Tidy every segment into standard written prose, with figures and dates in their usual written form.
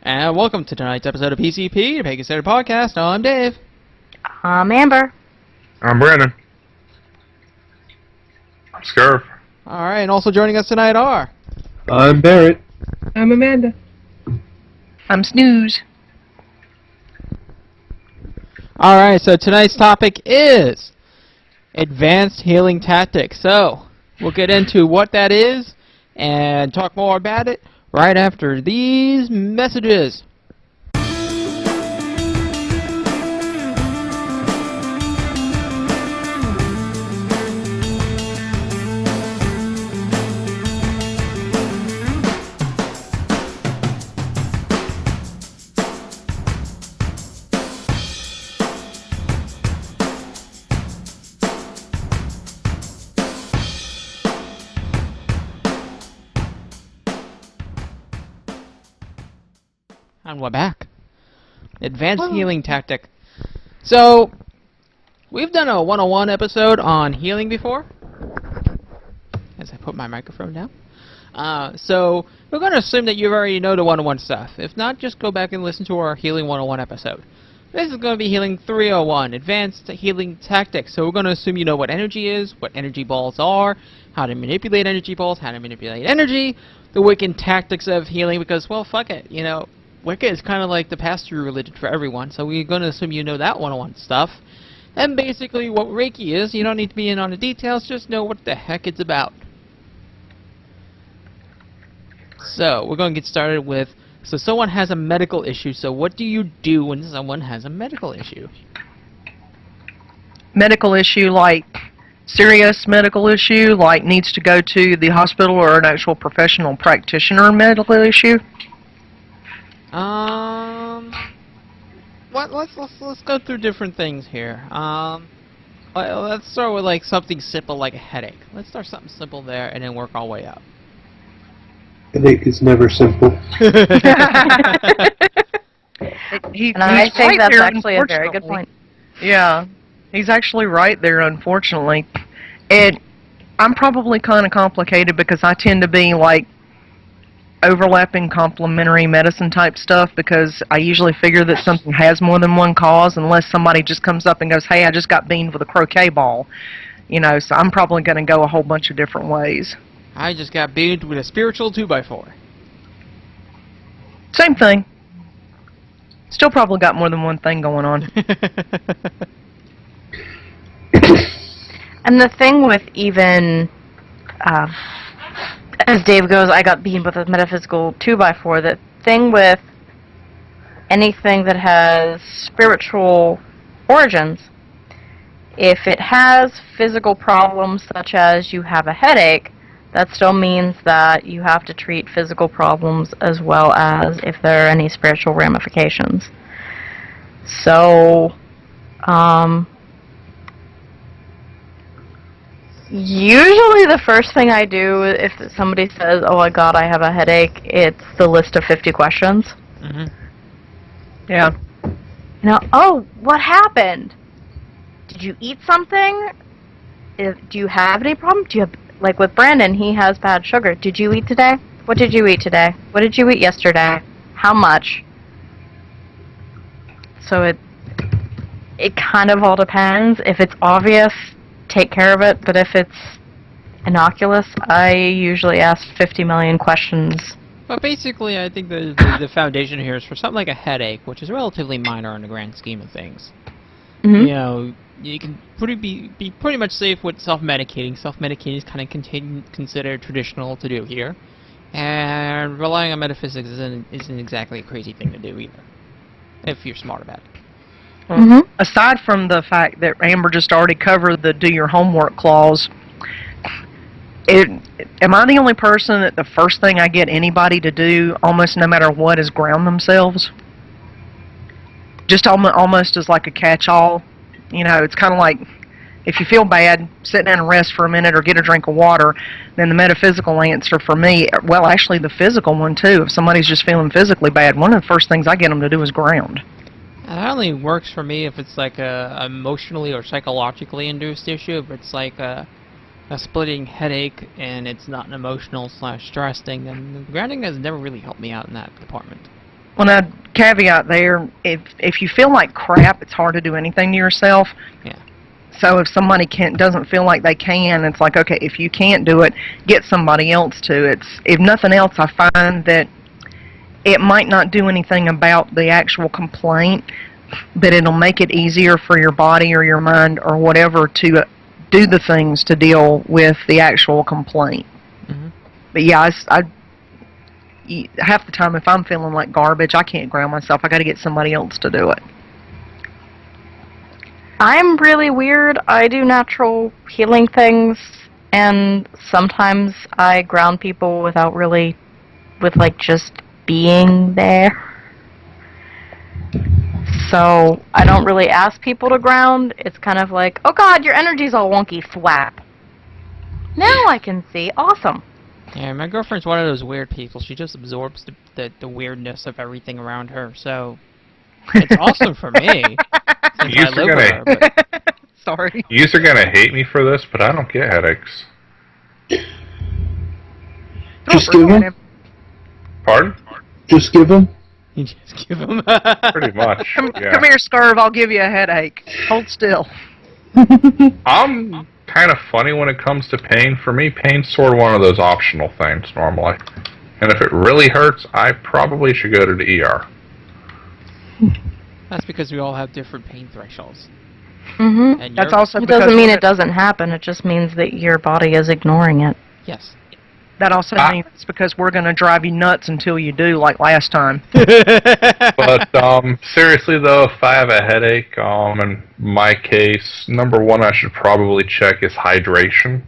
And welcome to tonight's episode of PCP, the Pagan Center Podcast. I'm Dave. I'm Amber. I'm Brandon. I'm Scurf. Alright, and also joining us tonight are... I'm Barrett. I'm Amanda. I'm Snooze. Alright, so tonight's topic is advanced healing tactics. So, we'll get into what that is and talk more about it right after these messages. And we're back. Advanced healing tactic. So, we've done a 101 episode on healing before. As I put my microphone down. So, we're going to assume that you already know the 101 stuff. If not, just go back and listen to our Healing 101 episode. This is going to be Healing 301, Advanced Healing Tactics. So we're going to assume you know what energy is, what energy balls are, how to manipulate energy balls, how to manipulate energy, the Wiccan tactics of healing, because, well, fuck it, you know, Wicca is kind of like the pass-through religion for everyone, so we're going to assume you know that 101 stuff. And basically what Reiki is, you don't need to be in on the details, just know what the heck it's about. So, we're going to get started with, so someone has a medical issue, so what do you do when someone has a medical issue? Medical issue, like serious medical issue, like needs to go to the hospital or an actual professional practitioner medical issue? Let's go through different things here. Let's start with like something simple like a headache. Let's start something simple there and then work our way up. Headache is never simple. I think that's actually a very good point. Yeah, he's actually right there, unfortunately. And I'm probably kind of complicated because I tend to be like overlapping complementary medicine type stuff, because I usually figure that something has more than one cause unless somebody just comes up and goes, hey, I just got beamed with a croquet ball. You know, so I'm probably going to go a whole bunch of different ways. I just got beamed with a spiritual 2x4. Same thing. Still probably got more than one thing going on. And the thing with even, as Dave goes, I got beamed with a metaphysical 2x4, the thing with anything that has spiritual origins, if it has physical problems such as you have a headache, that still means that you have to treat physical problems as well as if there are any spiritual ramifications. So, usually the first thing I do if somebody says, oh my god, I have a headache, it's the list of 50 questions. Mm-hmm. Yeah. You know, oh, what happened? Did you eat something? Do you have any problem? Do you have, like with Brandon, he has bad sugar. Did you eat today? What did you eat today? What did you eat yesterday? How much? So it kind of all depends. If it's obvious, take care of it. But if it's innocuous, I usually ask 50 million questions. But basically, I think the foundation here is for something like a headache, which is relatively minor in the grand scheme of things. Mm-hmm. You know, you can be pretty much safe with self-medicating. Self-medicating is kind of considered traditional to do here. And relying on metaphysics isn't exactly a crazy thing to do either, if you're smart about it. Mm-hmm. Aside from the fact that Amber just already covered the do your homework clause, am I the only person that the first thing I get anybody to do, almost no matter what, is ground themselves? Just almost as like a catch-all. You know, it's kind of like, if you feel bad, sit down and rest for a minute or get a drink of water. Then the metaphysical answer for me, well, actually the physical one too, if somebody's just feeling physically bad, one of the first things I get them to do is ground. That only works for me if it's like a emotionally or psychologically induced issue. If it's like a splitting headache and it's not an emotional/stress thing, then grounding has never really helped me out in that department. Well, now, caveat there, if you feel like crap, it's hard to do anything to yourself. Yeah. So if somebody doesn't feel like they can, it's like, okay, if you can't do it, get somebody else to. If nothing else, I find that it might not do anything about the actual complaint, but it'll make it easier for your body or your mind or whatever to do the things to deal with the actual complaint. Mm-hmm. But yeah, half the time if I'm feeling like garbage, I can't ground myself. I got to get somebody else to do it. I'm really weird. I do natural healing things, and sometimes I ground people with like just being there. So I don't really ask people to ground. It's kind of like, oh God, your energy's all wonky. Thwap. Now I can see. Awesome. Yeah, my girlfriend's one of those weird people. She just absorbs the weirdness of everything around her. So it's awesome for me. Since I live with her, but... Sorry. You are gonna hate me for this, but I don't get headaches. Just give them. Pardon? Just give them. You just give them. Pretty much. Come Yeah. here, Scurv. I'll give you a headache. Hold still. I'm kind of funny when it comes to pain. For me, pain's sort of one of those optional things normally. And if it really hurts, I probably should go to the ER. That's because we all have different pain thresholds. Mm-hmm. And That's your- also It because doesn't mean it doesn't happen. It just means that your body is ignoring it. Yes. That also means it's because we're going to drive you nuts until you do, like last time. But seriously though, if I have a headache, in my case, number one I should probably check is hydration.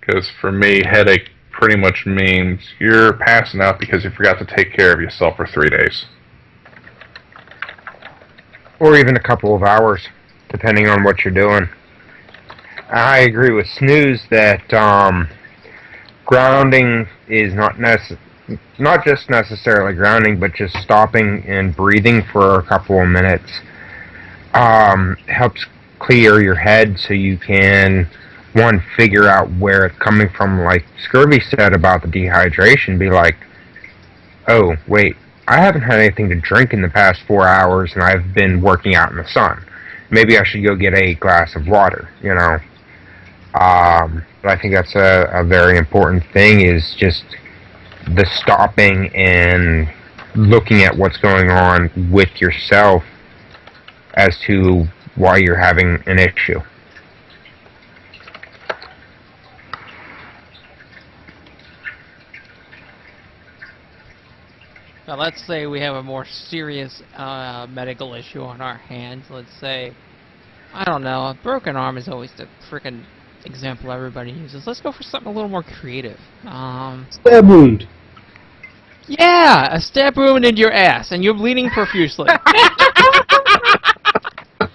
Because for me, headache pretty much means you're passing out because you forgot to take care of yourself for 3 days. Or even a couple of hours, depending on what you're doing. I agree with Snooze that grounding is not just necessarily grounding, but just stopping and breathing for a couple of minutes helps clear your head so you can, one, figure out where it's coming from. Like Scurvy said about the dehydration, be like, oh, wait, I haven't had anything to drink in the past 4 hours and I've been working out in the sun. Maybe I should go get a glass of water, you know. But I think that's a very important thing, is just the stopping and looking at what's going on with yourself as to why you're having an issue. Now let's say we have a more serious medical issue on our hands. Let's say, I don't know, a broken arm is always the frickin' example everybody uses. Let's go for something a little more creative. Stab wound. Yeah, a stab wound in your ass, and you're bleeding profusely.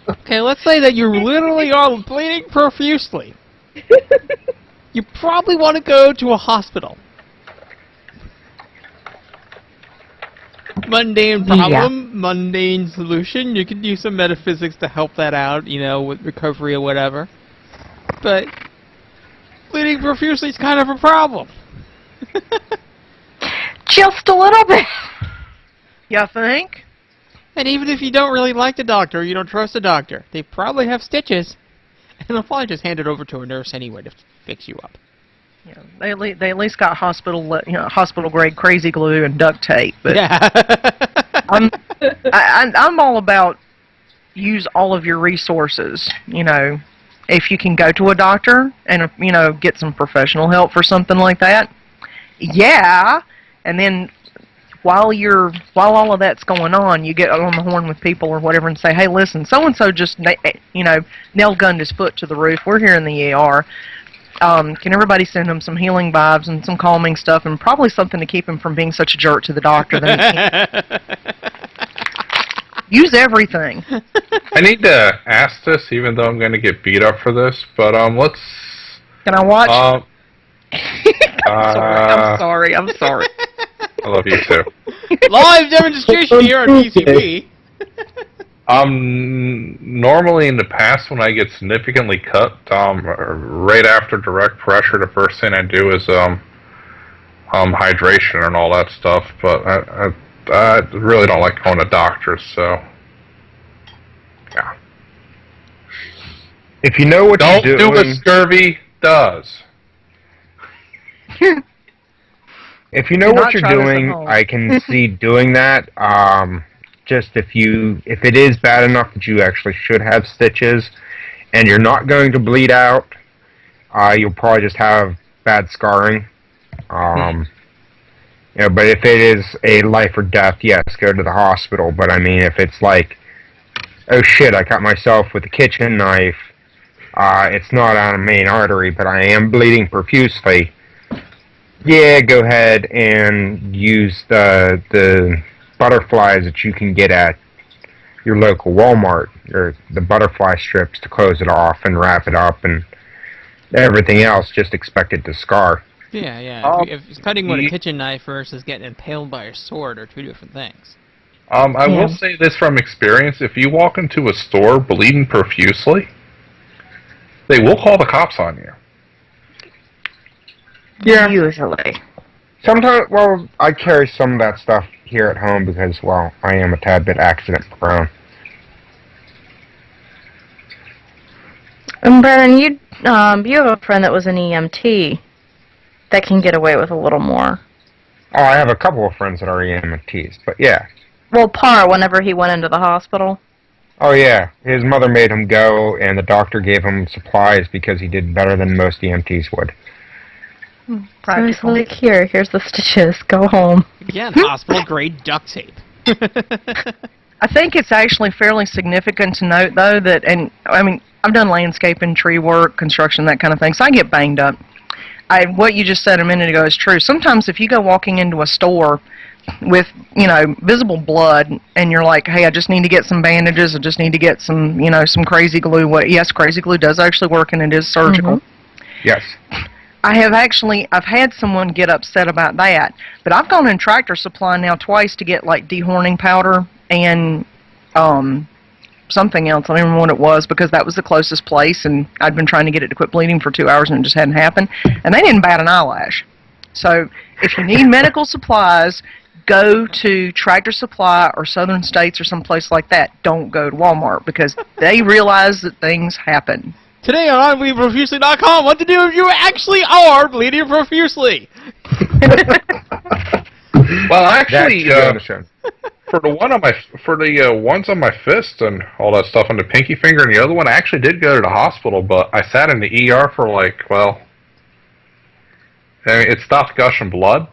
Okay, let's say that you literally are bleeding profusely. You probably want to go to a hospital. Mundane problem, mundane solution. You could use some metaphysics to help that out, you know, with recovery or whatever. But bleeding profusely is kind of a problem. Just a little bit. You think? And even if you don't really like the doctor, or you don't trust the doctor, they probably have stitches, and they'll probably just hand it over to a nurse anyway to fix you up. Yeah, they at least got hospital grade crazy glue and duct tape. But Yeah. I'm all about use all of your resources. You know, if you can go to a doctor and get some professional help for something like that, yeah. And then while all of that's going on, you get on the horn with people or whatever and say, hey, listen, so and so just nail gunned his foot to the roof. We're here in the ER. Can everybody send him some healing vibes and some calming stuff and probably something to keep him from being such a jerk to the doctor? Use everything. I need to ask this, even though I'm going to get beat up for this, but let's... Can I watch? I'm sorry. I love you too. Live demonstration here on PCP. Normally in the past when I get significantly cut, right after direct pressure, the first thing I do is hydration and all that stuff. But I really don't like going to doctors, so yeah. If you know what Don't you're do what doing, scurvy does. if you know Do what not you're try this at doing, home. I can see doing that. Just if it is bad enough that you actually should have stitches, and you're not going to bleed out, you'll probably just have bad scarring. But if it is a life or death, yes, go to the hospital. But I mean, if it's like, oh shit, I cut myself with a kitchen knife, it's not on a main artery, but I am bleeding profusely, yeah, go ahead and use the butterflies that you can get at your local Walmart, or the butterfly strips to close it off and wrap it up, and everything else, just expect it to scar. Yeah, yeah. If it's cutting with a kitchen knife versus getting impaled by a sword are two different things. I will say this from experience: if you walk into a store bleeding profusely, they will call the cops on you. Yeah. Usually. Sometimes, well, I carry some of that stuff here at home because, well, I am a tad bit accident prone. And Brandon, you have a friend that was an EMT that can get away with a little more. Oh, I have a couple of friends that are EMTs, but yeah. Well, Parr, whenever he went into the hospital. Oh yeah, his mother made him go, and the doctor gave him supplies because he did better than most EMTs would. So he's like, here's the stitches, go home. Again, hospital-grade duct tape. I think it's actually fairly significant to note, though, that, and I mean, I've done landscaping, tree work, construction, that kind of thing, so I get banged up. What you just said a minute ago is true. Sometimes if you go walking into a store with, visible blood, and you're like, hey, I just need to get some bandages, I just need to get some, some crazy glue. Yes, crazy glue does actually work, and it is surgical. Mm-hmm. Yes. I've had someone get upset about that, but I've gone in Tractor Supply now twice to get like dehorning powder and something else. I don't remember what it was because that was the closest place, and I'd been trying to get it to quit bleeding for 2 hours and it just hadn't happened. And they didn't bat an eyelash. So if you need medical supplies, go to Tractor Supply or Southern States or someplace like that. Don't go to Walmart because they realize that things happen. Today on BleedingProfusely.com, what to do if you actually are bleeding profusely. Well, actually, That should be for the ones on my fist and all that stuff on the pinky finger and the other one, I actually did go to the hospital, but I sat in the ER for it stopped gushing blood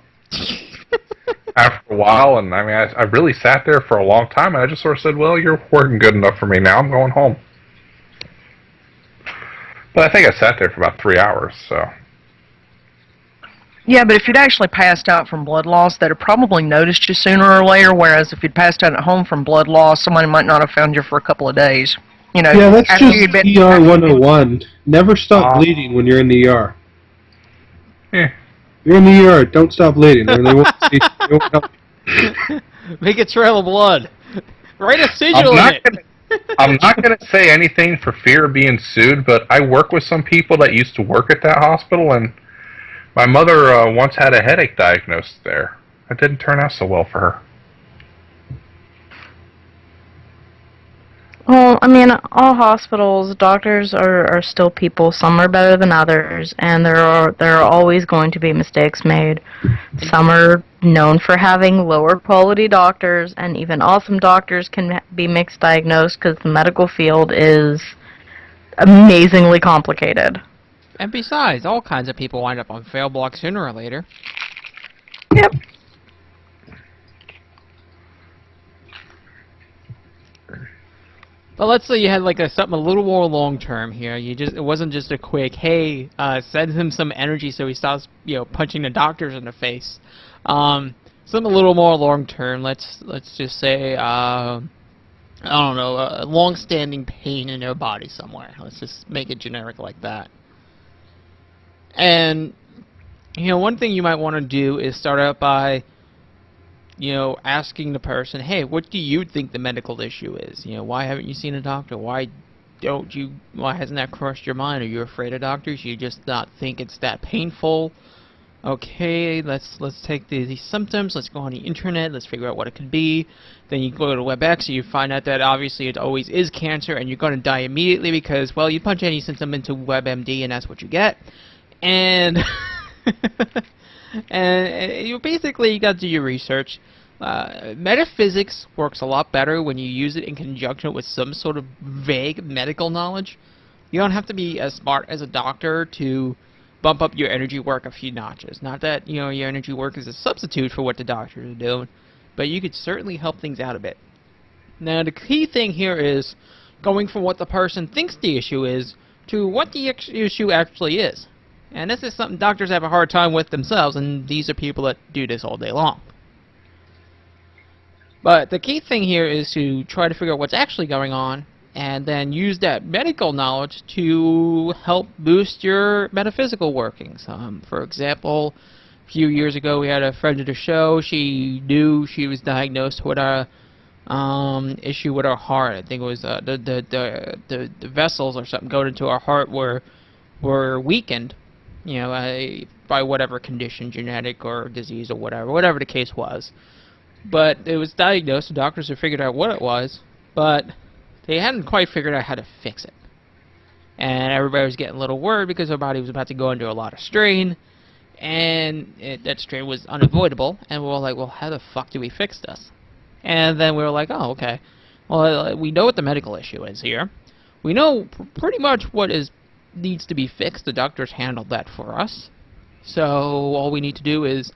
after a while, and I mean, I really sat there for a long time, and I just sort of said, well, you're working good enough for me now, I'm going home. But I think I sat there for about 3 hours, so. Yeah, but if you'd actually passed out from blood loss, they'd have probably noticed you sooner or later, whereas if you'd passed out at home from blood loss, somebody might not have found you for a couple of days. Yeah, that's just ER 101. Never stop bleeding when you're in the ER. Yeah. You're in the ER, don't stop bleeding, or they won't see, they won't help. Make a trail of blood. Write a sigil in it. I'm not going to say anything for fear of being sued, but I work with some people that used to work at that hospital, and my mother once had a headache diagnosed there. It didn't turn out so well for her. Well, I mean, all hospitals, doctors are still people. Some are better than others, and there are always going to be mistakes made. Some are known for having lower quality doctors, and even awesome doctors can be mixed diagnosed because the medical field is amazingly complicated. And besides, all kinds of people wind up on fail block sooner or later. Yep. But let's say you had something a little more long term here. It wasn't just a quick, hey, send him some energy so he stops, punching the doctors in the face. Something a little more long term. Let's just say, I don't know, a long-standing pain in their body somewhere. Let's just make it generic like that. And one thing you might want to do is start out by asking the person, hey, what do you think the medical issue is? Why haven't you seen a doctor? Why hasn't that crossed your mind? Are you afraid of doctors? You just not think it's that painful? okay, let's take these symptoms, let's go on the internet, let's figure out what it could be. Then you go to WebEx and you find out that obviously it always is cancer and you're going to die immediately because, well, you punch any symptom into WebMD and that's what you get. And and you basically got to do your research. Metaphysics works a lot better when you use it in conjunction with some sort of vague medical knowledge. You don't have to be as smart as a doctor to bump up your energy work a few notches. Not that, you know, your energy work is a substitute for what the doctors are doing, but you could certainly help things out a bit. Now, the key thing here is going from what the person thinks the issue is to what the issue actually is. And this is something doctors have a hard time with themselves, and these are people that do this all day long. But the key thing here is to try to figure out what's actually going on, and then use that medical knowledge to help boost your metaphysical workings. For example, a few years ago we had a friend of the show. She knew she was diagnosed with a issue with her heart. I think it was the vessels or something going into her heart were weakened, you know, by whatever condition, genetic or disease or whatever the case was. But it was diagnosed. The doctors had figured out what it was, but they hadn't quite figured out how to fix it. And everybody was getting a little worried because her body was about to go under a lot of strain, and that strain was unavoidable. And we were like, well, how the fuck do we fix this? And then we were like, oh, okay. Well, we know what the medical issue is here. We know pretty much what needs to be fixed. The doctors handled that for us. So all we need to do is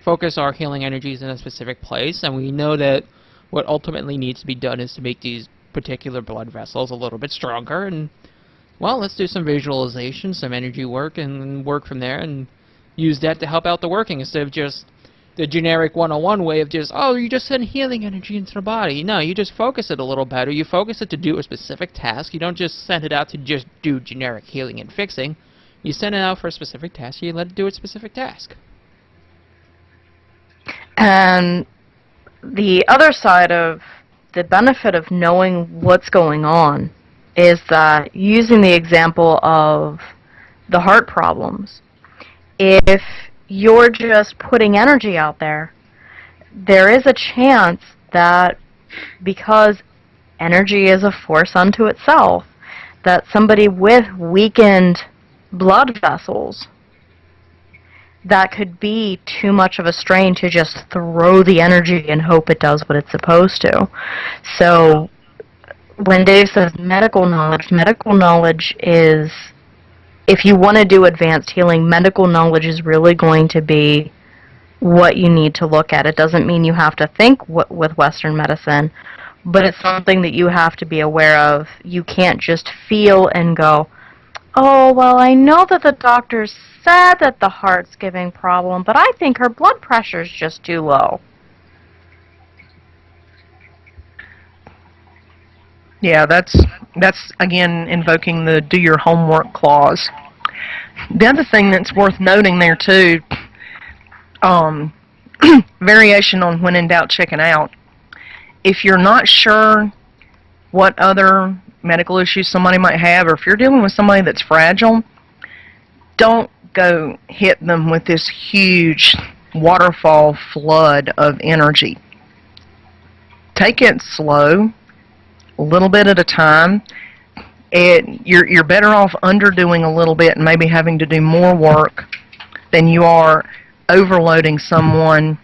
focus our healing energies in a specific place, and we know that what ultimately needs to be done is to make these particular blood vessels a little bit stronger, and well, let's do some visualization, some energy work, and work from there, and use that to help out the working instead of just the generic 101 way of just, oh, you just send healing energy into the body. No, you just focus it a little better. You focus it to do a specific task. You don't just send it out to just do generic healing and fixing. You send it out for a specific task, you let it do its specific task. And the other side of the benefit of knowing what's going on is that, using the example of the heart problems, if you're just putting energy out there, there is a chance that, because energy is a force unto itself, that somebody with weakened blood vessels, that could be too much of a strain to just throw the energy and hope it does what it's supposed to. So when Dave says medical knowledge is, if you want to do advanced healing, medical knowledge is really going to be what you need to look at. It doesn't mean you have to think with Western medicine, but it's something that you have to be aware of. You can't just feel and go, oh, well, I know that the doctor said that the heart's giving problem, but I think her blood pressure's just too low. Yeah, that's again invoking the do your homework clause. The other thing that's worth noting there too, variation on when in doubt, checking out. If you're not sure what other medical issues somebody might have, or if you're dealing with somebody that's fragile, don't go hit them with this huge waterfall flood of energy. Take it slow, a little bit at a time. You're better off underdoing a little bit and maybe having to do more work than you are overloading someone.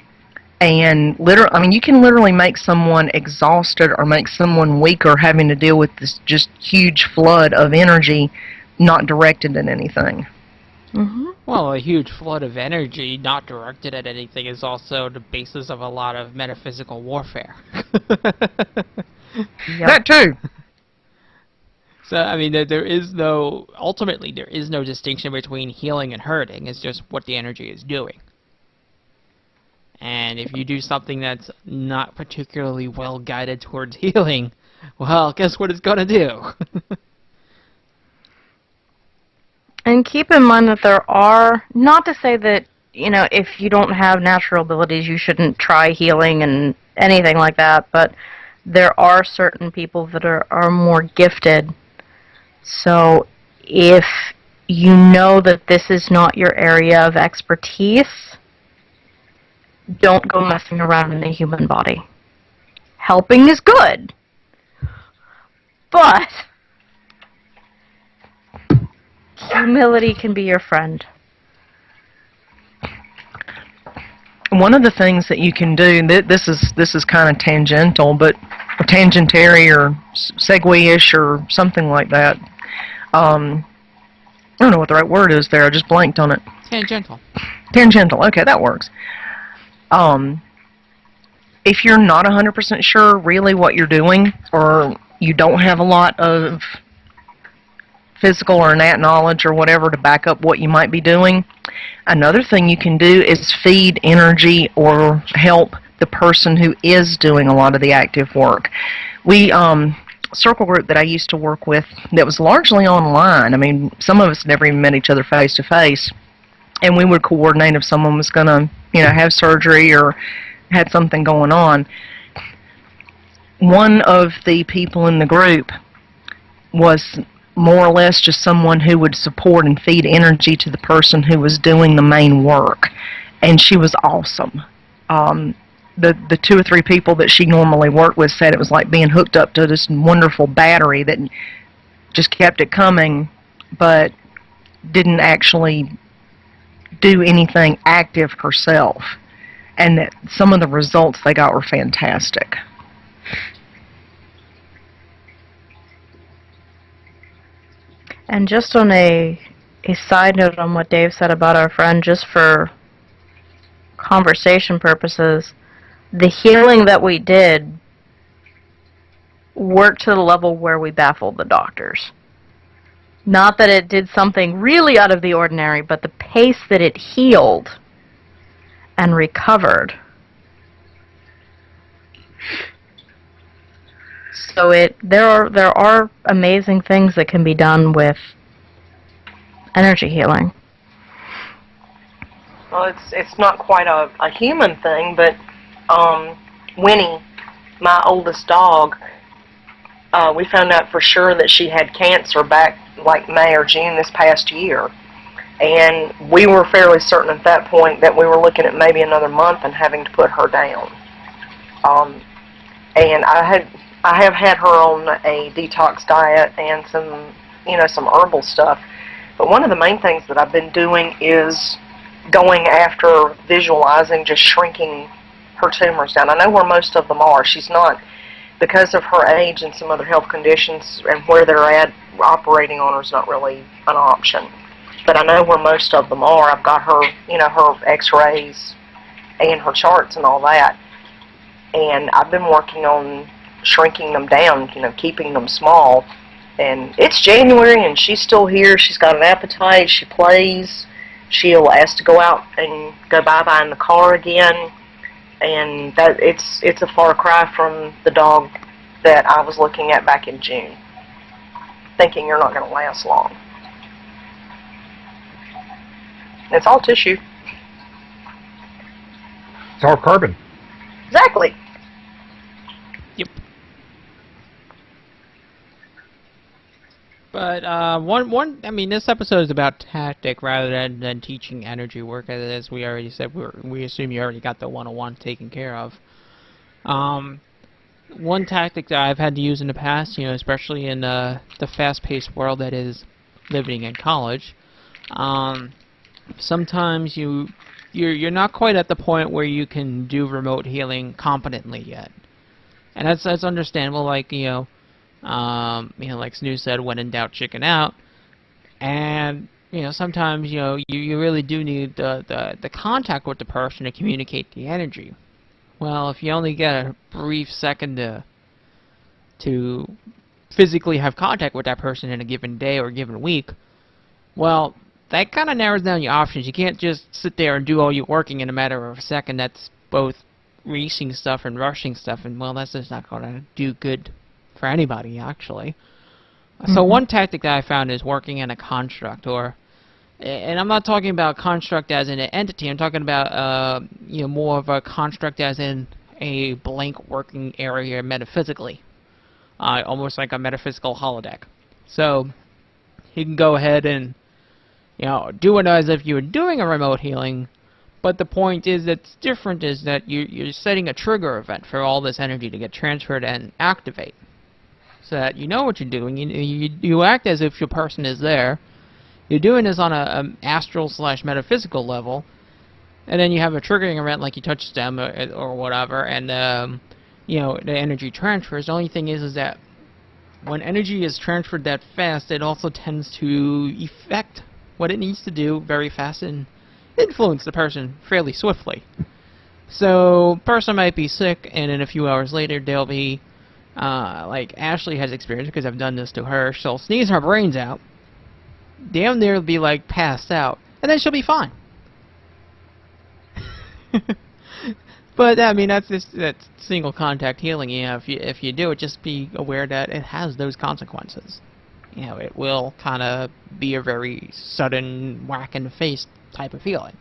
And I mean, you can literally make someone exhausted or make someone weaker having to deal with this just huge flood of energy not directed at anything. Mm-hmm. Well, a huge flood of energy not directed at anything is also the basis of a lot of metaphysical warfare. Yep. That too. So, I mean, ultimately, there is no distinction between healing and hurting. It's just what the energy is doing. And if you do something that's not particularly well guided towards healing, well, guess what it's going to do? And keep in mind that there are, not to say that, you know, if you don't have natural abilities, you shouldn't try healing and anything like that, but there are certain people that are more gifted. So if you know that this is not your area of expertise, don't go messing around in the human body. Helping is good, but humility can be your friend. One of the things that you can do, this is kind of tangential, but or tangentiary or segue-ish or something like that. I don't know what the right word is there. I just blanked on it. Tangential. Tangential. Okay, that works. If you're not 100% sure really what you're doing, or you don't have a lot of physical or innate knowledge or whatever to back up what you might be doing, another thing you can do is feed energy or help the person who is doing a lot of the active work. We, circle group that I used to work with that was largely online. I mean, some of us never even met each other face to face, and we would coordinate if someone was going to, have surgery or had something going on. One of the people in the group was more or less just someone who would support and feed energy to the person who was doing the main work, and she was awesome. The 2 or 3 people that she normally worked with said it was like being hooked up to this wonderful battery that just kept it coming, but didn't actually do anything active herself. And that some of the results they got were fantastic. And just on a side note on what Dave said about our friend, just for conversation purposes, the healing that we did worked to the level where we baffled the doctors. Not that it did something really out of the ordinary, but the pace that it healed and recovered. So there are amazing things that can be done with energy healing. Well, it's not quite a human thing, but Winnie, my oldest dog, we found out for sure that she had cancer back like May or June this past year. And we were fairly certain at that point that we were looking at maybe another month and having to put her down. And I have had her on a detox diet and some herbal stuff. But one of the main things that I've been doing is going after visualizing just shrinking her tumors down. I know where most of them are. She's not, because of her age and some other health conditions and where they're at, operating on her is not really an option. But I know where most of them are. I've got her, her x-rays and her charts and all that. And I've been working on shrinking them down, keeping them small. And it's January and she's still here. She's got an appetite. She plays. She'll ask to go out and go bye-bye in the car again. And that it's a far cry from the dog that I was looking at back in June, thinking you're not going to last long. It's all tissue. It's all carbon. Exactly. Yep. But I mean, this episode is about tactic rather than teaching energy work. As we already said, we assume you already got the 101 taken care of. One tactic that I've had to use in the past, especially in the fast-paced world that is living in college, sometimes you're not quite at the point where you can do remote healing competently yet, and that's understandable. Like like Snoo said, when in doubt, chicken out. And sometimes you really do need the contact with the person to communicate the energy. Well, if you only get a brief second to physically have contact with that person in a given day or a given week, well, that kind of narrows down your options. You can't just sit there and do all your working in a matter of a second. That's both racing stuff and rushing stuff, and well, that's just not going to do good for anybody, actually. So one tactic that I found is working in a construct, and I'm not talking about construct as in an entity. I'm talking about more of a construct as in a blank working area metaphysically, almost like a metaphysical holodeck. So you can go ahead and do it as if you were doing a remote healing. But the point is that's different is that you're setting a trigger event for all this energy to get transferred and activate. So that you know what you're doing. You act as if your person is there. You're doing this on a astral/metaphysical level. And then you have a triggering event like you touch them or whatever. And, the energy transfers. The only thing is that when energy is transferred that fast, it also tends to effect what it needs to do very fast and influence the person fairly swiftly. So, person might be sick, and then a few hours later, they'll be, like Ashley has experienced, because I've done this to her. She'll sneeze her brains out, damn near be, like, passed out, and then she'll be fine. But, I mean, that's single contact healing. If you do it, just be aware that it has those consequences. It will kind of be a very sudden whack in the face type of feeling.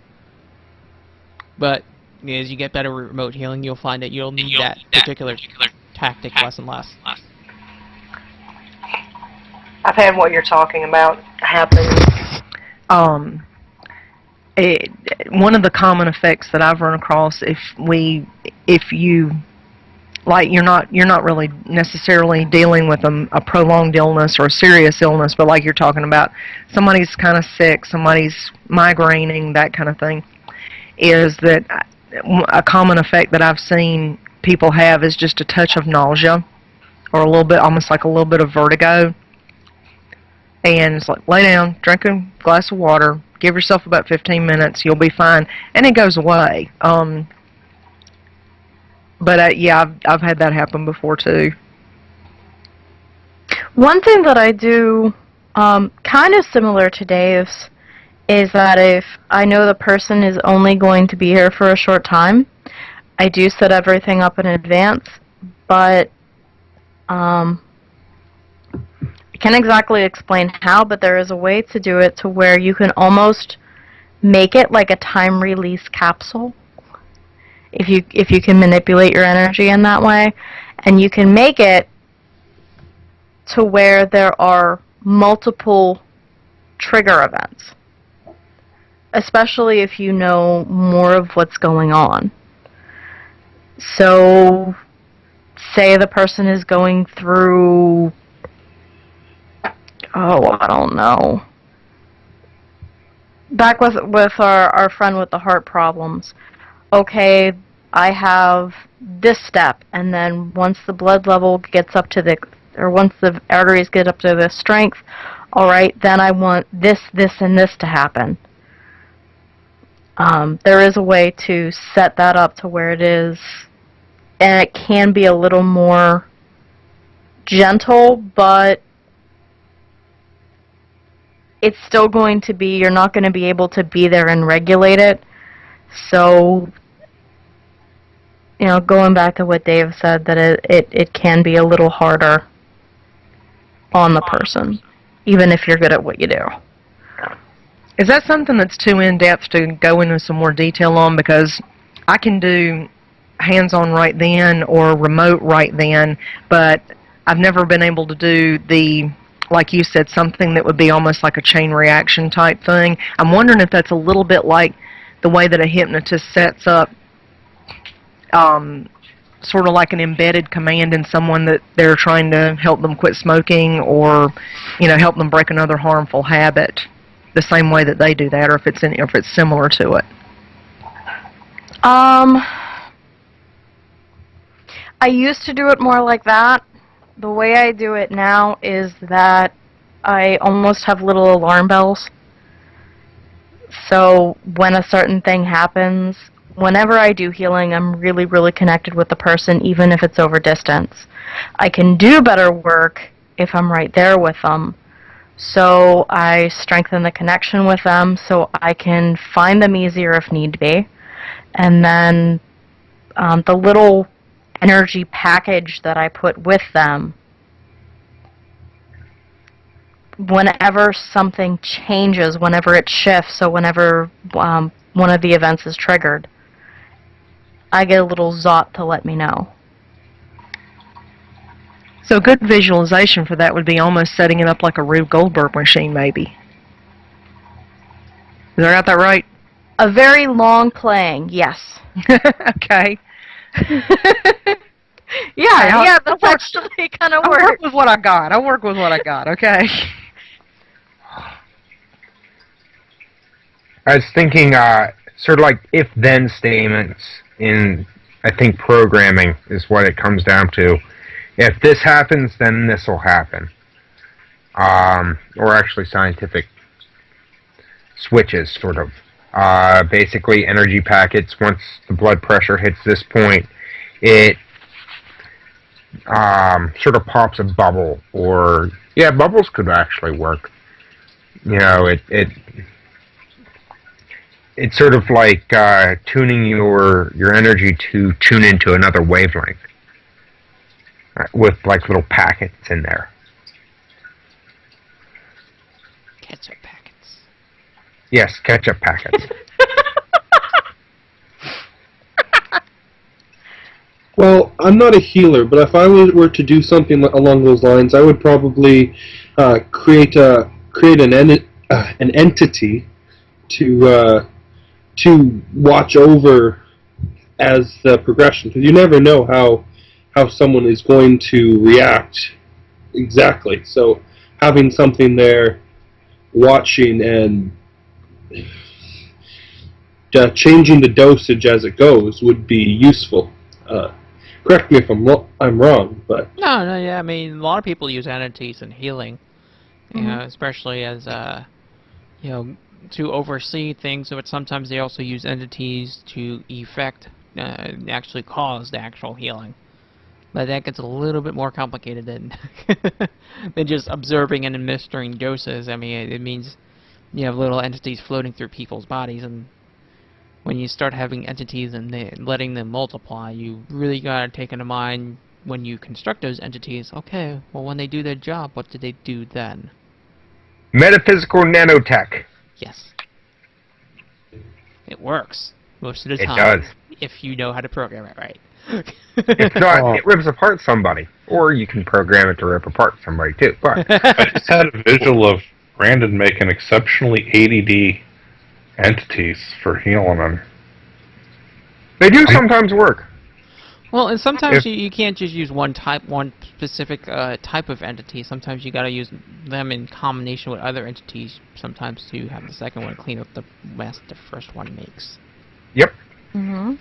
But as you get better with remote healing, you'll find that you'll need that particular tactic less and less. I've had what you're talking about happen. One of the common effects that I've run across, if you, like, you're not really necessarily dealing with a prolonged illness or a serious illness, but like you're talking about, somebody's kind of sick, somebody's migraining, that kind of thing, is that a common effect that I've seen people have is just a touch of nausea, or a little bit, almost like a little bit of vertigo. And it's like, lay down, drink a glass of water, give yourself about 15 minutes, you'll be fine, and it goes away. But yeah, I've had that happen before too. One thing that I do, kind of similar to Dave's, is that if I know the person is only going to be here for a short time, I do set everything up in advance, but I can't exactly explain how, but there is a way to do it to where you can almost make it like a time release capsule. If you can manipulate your energy in that way, and you can make it to where there are multiple trigger events, especially if you know more of what's going on. So, say the person is going through, I don't know. Back with our friend with the heart problems. Okay, I have this step, and then once the blood level gets up to once the arteries get up to the strength, alright, then I want this, and this to happen. There is a way to set that up to where it is, and it can be a little more gentle, but it's still going to be, you're not going to be able to be there and regulate it. So, going back to what Dave said, that it can be a little harder on the person, even if you're good at what you do. Is that something that's too in-depth to go into some more detail on? Because I can do hands-on right then or remote right then, but I've never been able to do like you said, something that would be almost like a chain reaction type thing. I'm wondering if that's a little bit like the way that a hypnotist sets up sort of like an embedded command in someone that they're trying to help them quit smoking, or help them break another harmful habit, the same way that they do that, or if it's similar to it. I used to do it more like that. The way I do it now is that I almost have little alarm bells. So when a certain thing happens, whenever I do healing, I'm really, really connected with the person, even if it's over distance. I can do better work if I'm right there with them. So I strengthen the connection with them so I can find them easier if need be. And then the little energy package that I put with them, whenever something changes, whenever it shifts, so whenever one of the events is triggered, I get a little zot to let me know. So a good visualization for that would be almost setting it up like a Rube Goldberg machine, maybe. Did I got that right? A very long playing, yes. Okay. Yeah, that's actually kind of I work work. with what I got. Okay. I was thinking, sort of like if-then statements in, I think, programming is what it comes down to. If this happens, then this will happen. Or actually scientific switches, sort of. Basically, energy packets, once the blood pressure hits this point, it sort of pops a bubble. Or, yeah, bubbles could actually work. You know, it's sort of like tuning your energy to tune into another wavelength with like little packets in there. Ketchup packets. Yes, ketchup packets. Well, I'm not a healer, but if I were to do something along those lines, I would probably create an entity to watch over as the progression, because you never know how someone is going to react exactly. So having something there watching and changing the dosage as it goes would be useful. Correct me if I'm wrong, but No, yeah, I mean, a lot of people use entities in healing, you know, Mhm. especially as, you know, to oversee things, but sometimes they also use entities to actually cause the actual healing. But that gets a little bit more complicated than than just observing and administering doses. I mean, it means you have little entities floating through people's bodies, and when you start having entities and letting them multiply, you really gotta take into mind when you construct those entities, okay, well, when they do their job, what do they do then? Metaphysical nanotech. Yes. It works most of the It time. does. If you know how to program it right. If not, it rips apart somebody. Or you can program it to rip apart somebody too. But I just had a visual of Brandon making exceptionally ADD entities for healing them. they do sometimes work. Well, and sometimes If- you can't just use one specific type of entity. Sometimes you gotta use them in combination with other entities, sometimes to have the second one clean up the mess the first one makes. Yep. Mhm.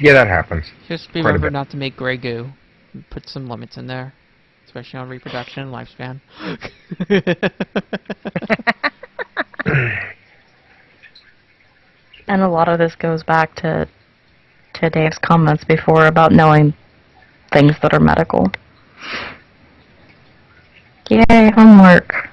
Yeah, that happens. Just Quite a remember bit. not to make gray goo. Put some limits in there, especially on reproduction and lifespan. And a lot of this goes back to Dave's comments before about knowing things that are medical. Yay, homework.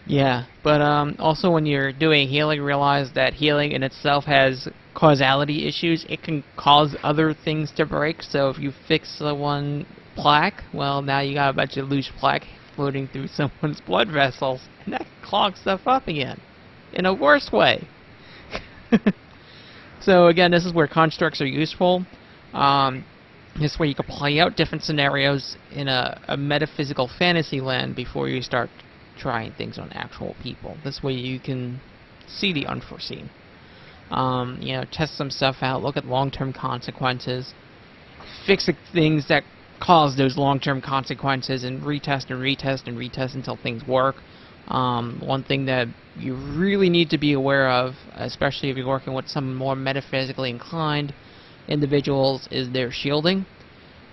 Yeah, but also when you're doing healing, realize that healing in itself has causality issues. It can cause other things to break. So if you fix the one plaque, well, now you got a bunch of loose plaque floating through someone's blood vessels, and that clogs stuff up again, in a worse way. So again, this is where constructs are useful. This way you can play out different scenarios in a metaphysical fantasy land before you start trying things on actual people. This way you can see the unforeseen. You know, test some stuff out, look at long-term consequences, fix the things that cause those long-term consequences, and retest and retest and retest until things work. One thing that you really need to be aware of, especially if you're working with some more metaphysically inclined individuals, is their shielding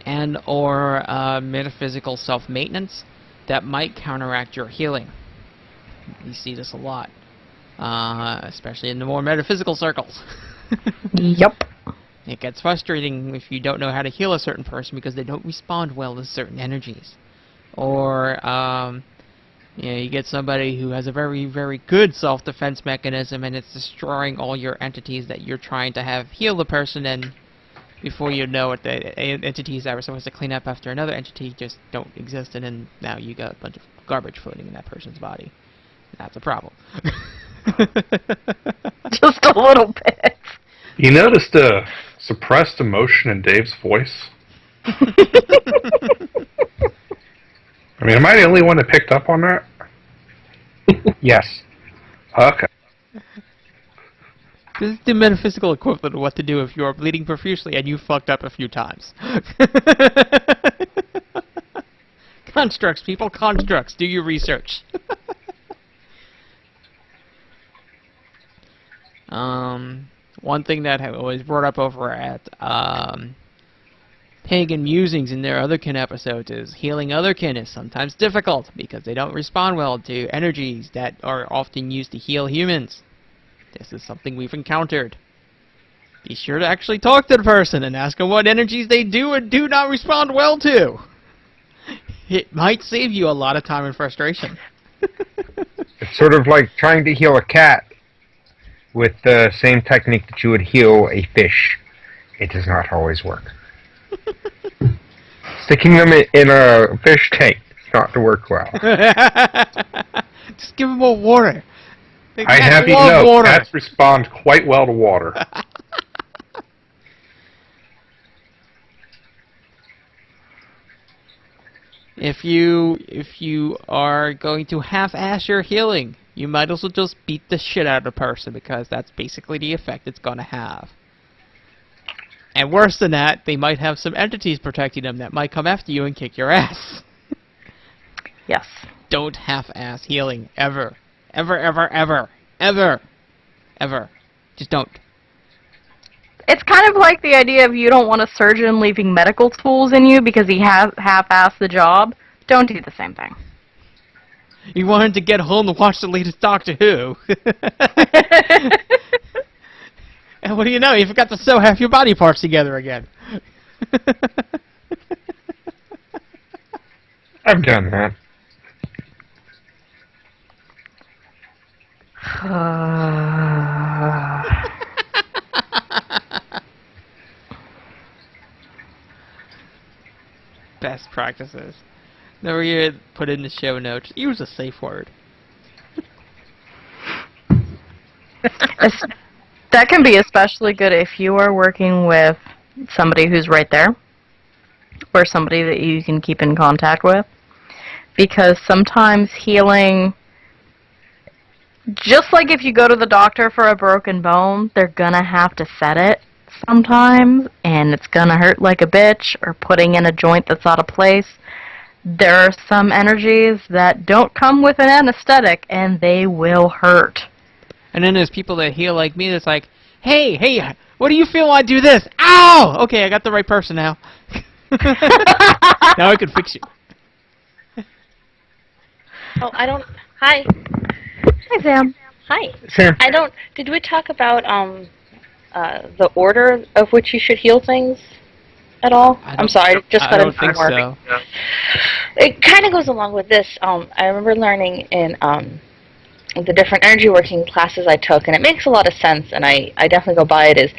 and or metaphysical self-maintenance that might counteract your healing. You see this a lot, especially in the more metaphysical circles. Yep. It gets frustrating if you don't know how to heal a certain person because they don't respond well to certain energies. Or, you know, you get somebody who has a very, very good self-defense mechanism and it's destroying all your entities that you're trying to have heal the person, and before you know it, the entities that were supposed to clean up after another entity just don't exist, and then now you got a bunch of garbage floating in that person's body. That's a problem. Just a little bit. You noticed a suppressed emotion in Dave's voice? I mean, am I the only one that picked up on that? Yes. Okay. This is the metaphysical equivalent of what to do if you are bleeding profusely and you fucked up a few times. Constructs, people, constructs. Do your research. One thing that I always brought up over at Pagan Musings in their Otherkin episodes is healing Otherkin is sometimes difficult because they don't respond well to energies that are often used to heal humans. This is something we've encountered. Be sure to actually talk to the person and ask them what energies they do and do not respond well to. It might save you a lot of time and frustration. It's sort of like trying to heal a cat with the same technique that you would heal a fish. It does not always work. Sticking them in a fish tank is not to work well. Just give them more water. I have you know, water. Cats respond quite well to water. If you are going to half-ass your healing, you might as well just beat the shit out of the person because that's basically the effect it's going to have. And worse than that, they might have some entities protecting them that might come after you and kick your ass. Yes. Don't half-ass healing, ever. Ever, ever, ever. Ever. Ever. Just don't. It's kind of like the idea of you don't want a surgeon leaving medical tools in you because he has half-assed the job. Don't do the same thing. You wanted to get home to watch the latest Doctor Who. And what do you know? You forgot to sew half your body parts together again. I've done that. Best practices. Never you put in the show notes. Use a safe word. That can be especially good if you are working with somebody who's right there, or somebody that you can keep in contact with, because sometimes healing, just like if you go to the doctor for a broken bone, they're gonna have to set it sometimes, and it's gonna hurt like a bitch, or putting in a joint that's out of place. There are some energies that don't come with an anesthetic, and they will hurt. And then there's people that heal like me that's like, hey, what do you feel when I do this? Ow! Okay, I got the right person now. Now I can fix you. Oh, I don't... Hi. Hi, Sam. Hi. Sam. I don't... Did we talk about the order of which you should heal things at all? I'm sorry, I just got in from work. So. It kind of goes along with this. I remember learning in the different energy working classes I took, and it makes a lot of sense, and I definitely go by it, is,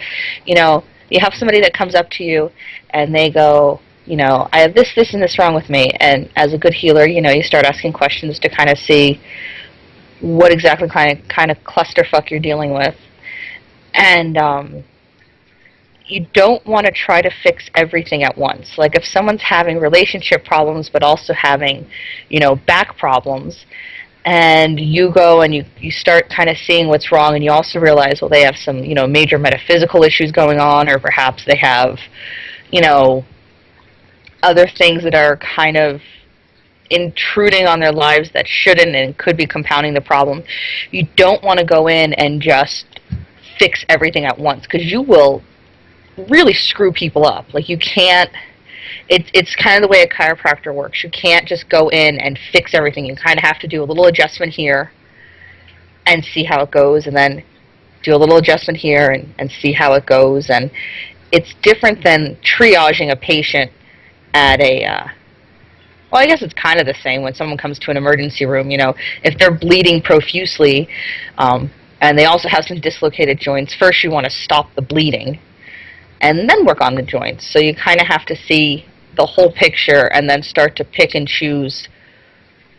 you know, you have somebody that comes up to you, and they go, you know, I have this, and this wrong with me, and as a good healer, you know, you start asking questions to kind of see what exactly kind of clusterfuck you're dealing with, and you don't want to try to fix everything at once. Like if someone's having relationship problems, but also having, you know, back problems, and you go and you start kind of seeing what's wrong, and you also realize, well, they have some, you know, major metaphysical issues going on, or perhaps they have, you know, other things that are kind of intruding on their lives that shouldn't and could be compounding the problem. You don't want to go in and just fix everything at once, because you will really screw people up. Like, you can't, it's kind of the way a chiropractor works. You can't just go in and fix everything. You kind of have to do a little adjustment here and see how it goes, and then do a little adjustment here and see how it goes. And it's different than triaging a patient at a, well, I guess it's kind of the same when someone comes to an emergency room. You know, if they're bleeding profusely, and they also have some dislocated joints, first you want to stop the bleeding and then work on the joints. So you kind of have to see the whole picture and then start to pick and choose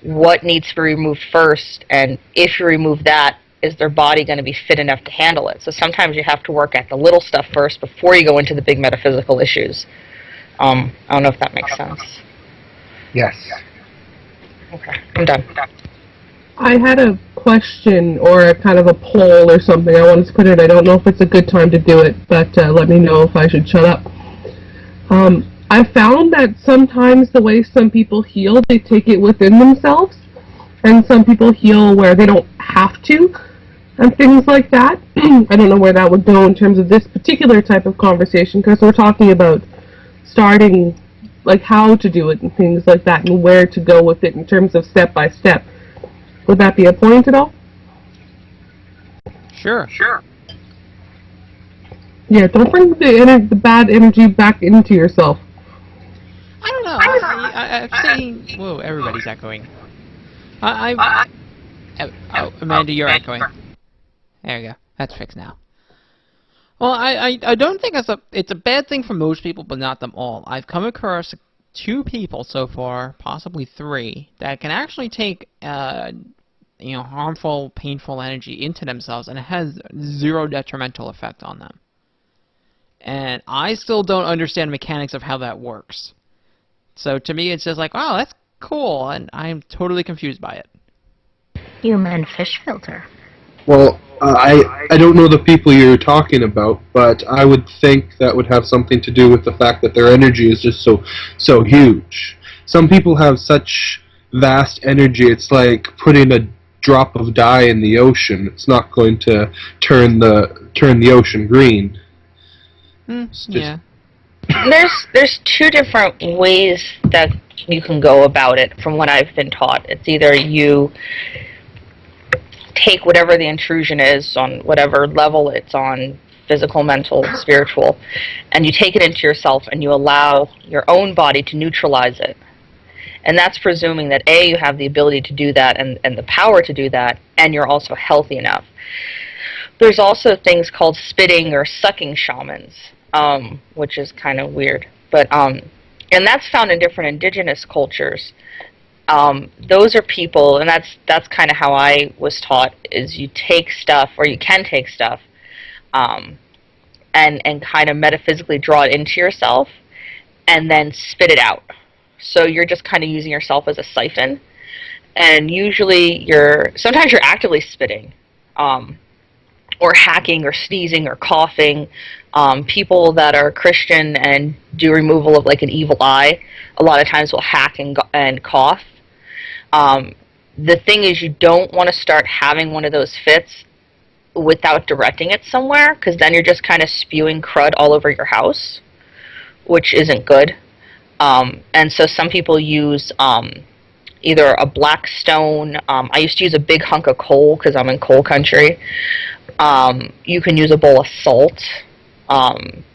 what needs to be removed first, and if you remove that, is their body going to be fit enough to handle it? So sometimes you have to work at the little stuff first before you go into the big metaphysical issues. I don't know if that makes sense. Yes. Okay, I'm done. I had a question or a kind of a poll or something I wanted to put in. I don't know if it's a good time to do it, but let me know if I should shut up. I found that sometimes the way some people heal, they take it within themselves, and some people heal where they don't have to, and things like that. I don't know where that would go in terms of this particular type of conversation, because we're talking about starting, like how to do it and things like that, and where to go with it in terms of step by step. Would that be a point at all? Sure. Yeah, don't bring the bad energy back into yourself. I don't know. I've seen... Whoa, everybody's echoing. Oh, Amanda, you're echoing. There we go. That's fixed now. Well, I don't think it's a bad thing for most people, but not them all. I've come across 2 people so far, possibly 3, that can actually take harmful, painful energy into themselves, and it has 0 detrimental effect on them. And I still don't understand the mechanics of how that works. So to me, it's just like, wow, that's cool, and I'm totally confused by it. Human fish filter. Well, I don't know the people you're talking about, but I would think that would have something to do with the fact that their energy is just so huge. Some people have such vast energy, it's like putting a drop of dye in the ocean. It's not going to turn the ocean green. Yeah. There's 2 different ways that you can go about it from what I've been taught. It's either you take whatever the intrusion is on whatever level it's on, physical, mental, spiritual, and you take it into yourself and you allow your own body to neutralize it. And that's presuming that A, you have the ability to do that and the power to do that, and you're also healthy enough. There's also things called spitting or sucking shamans, which is kind of weird. But and that's found in different indigenous cultures. Those are people, and that's kind of how I was taught, is you take stuff, or you can take stuff, and kind of metaphysically draw it into yourself, and then spit it out. So you're just kind of using yourself as a siphon, and usually sometimes you're actively spitting, or hacking, or sneezing, or coughing. People that are Christian and do removal of like an evil eye, a lot of times will hack and cough. The thing is, you don't want to start having one of those fits without directing it somewhere, because then you're just kind of spewing crud all over your house, which isn't good. And so some people use either a black stone. I used to use a big hunk of coal because I'm in coal country. You can use a bowl of salt,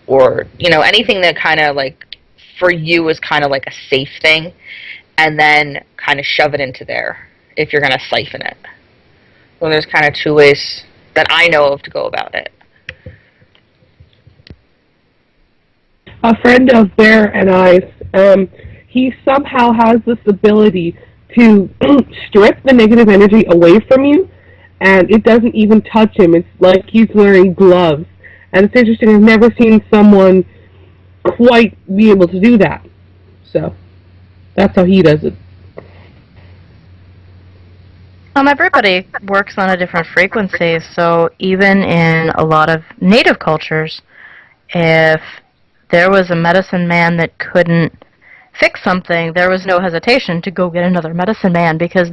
or anything that kind of like for you is kind of like a safe thing, and then kind of shove it into there if you're going to siphon it. So there's kind of 2 ways that I know of to go about it. A friend of Bear and I's, he somehow has this ability to strip the negative energy away from you, and it doesn't even touch him. It's like he's wearing gloves. And it's interesting, I've never seen someone quite be able to do that. So, that's how he does it. Everybody works on a different frequency, so even in a lot of native cultures, if there was a medicine man that couldn't fix something, there was no hesitation to go get another medicine man, because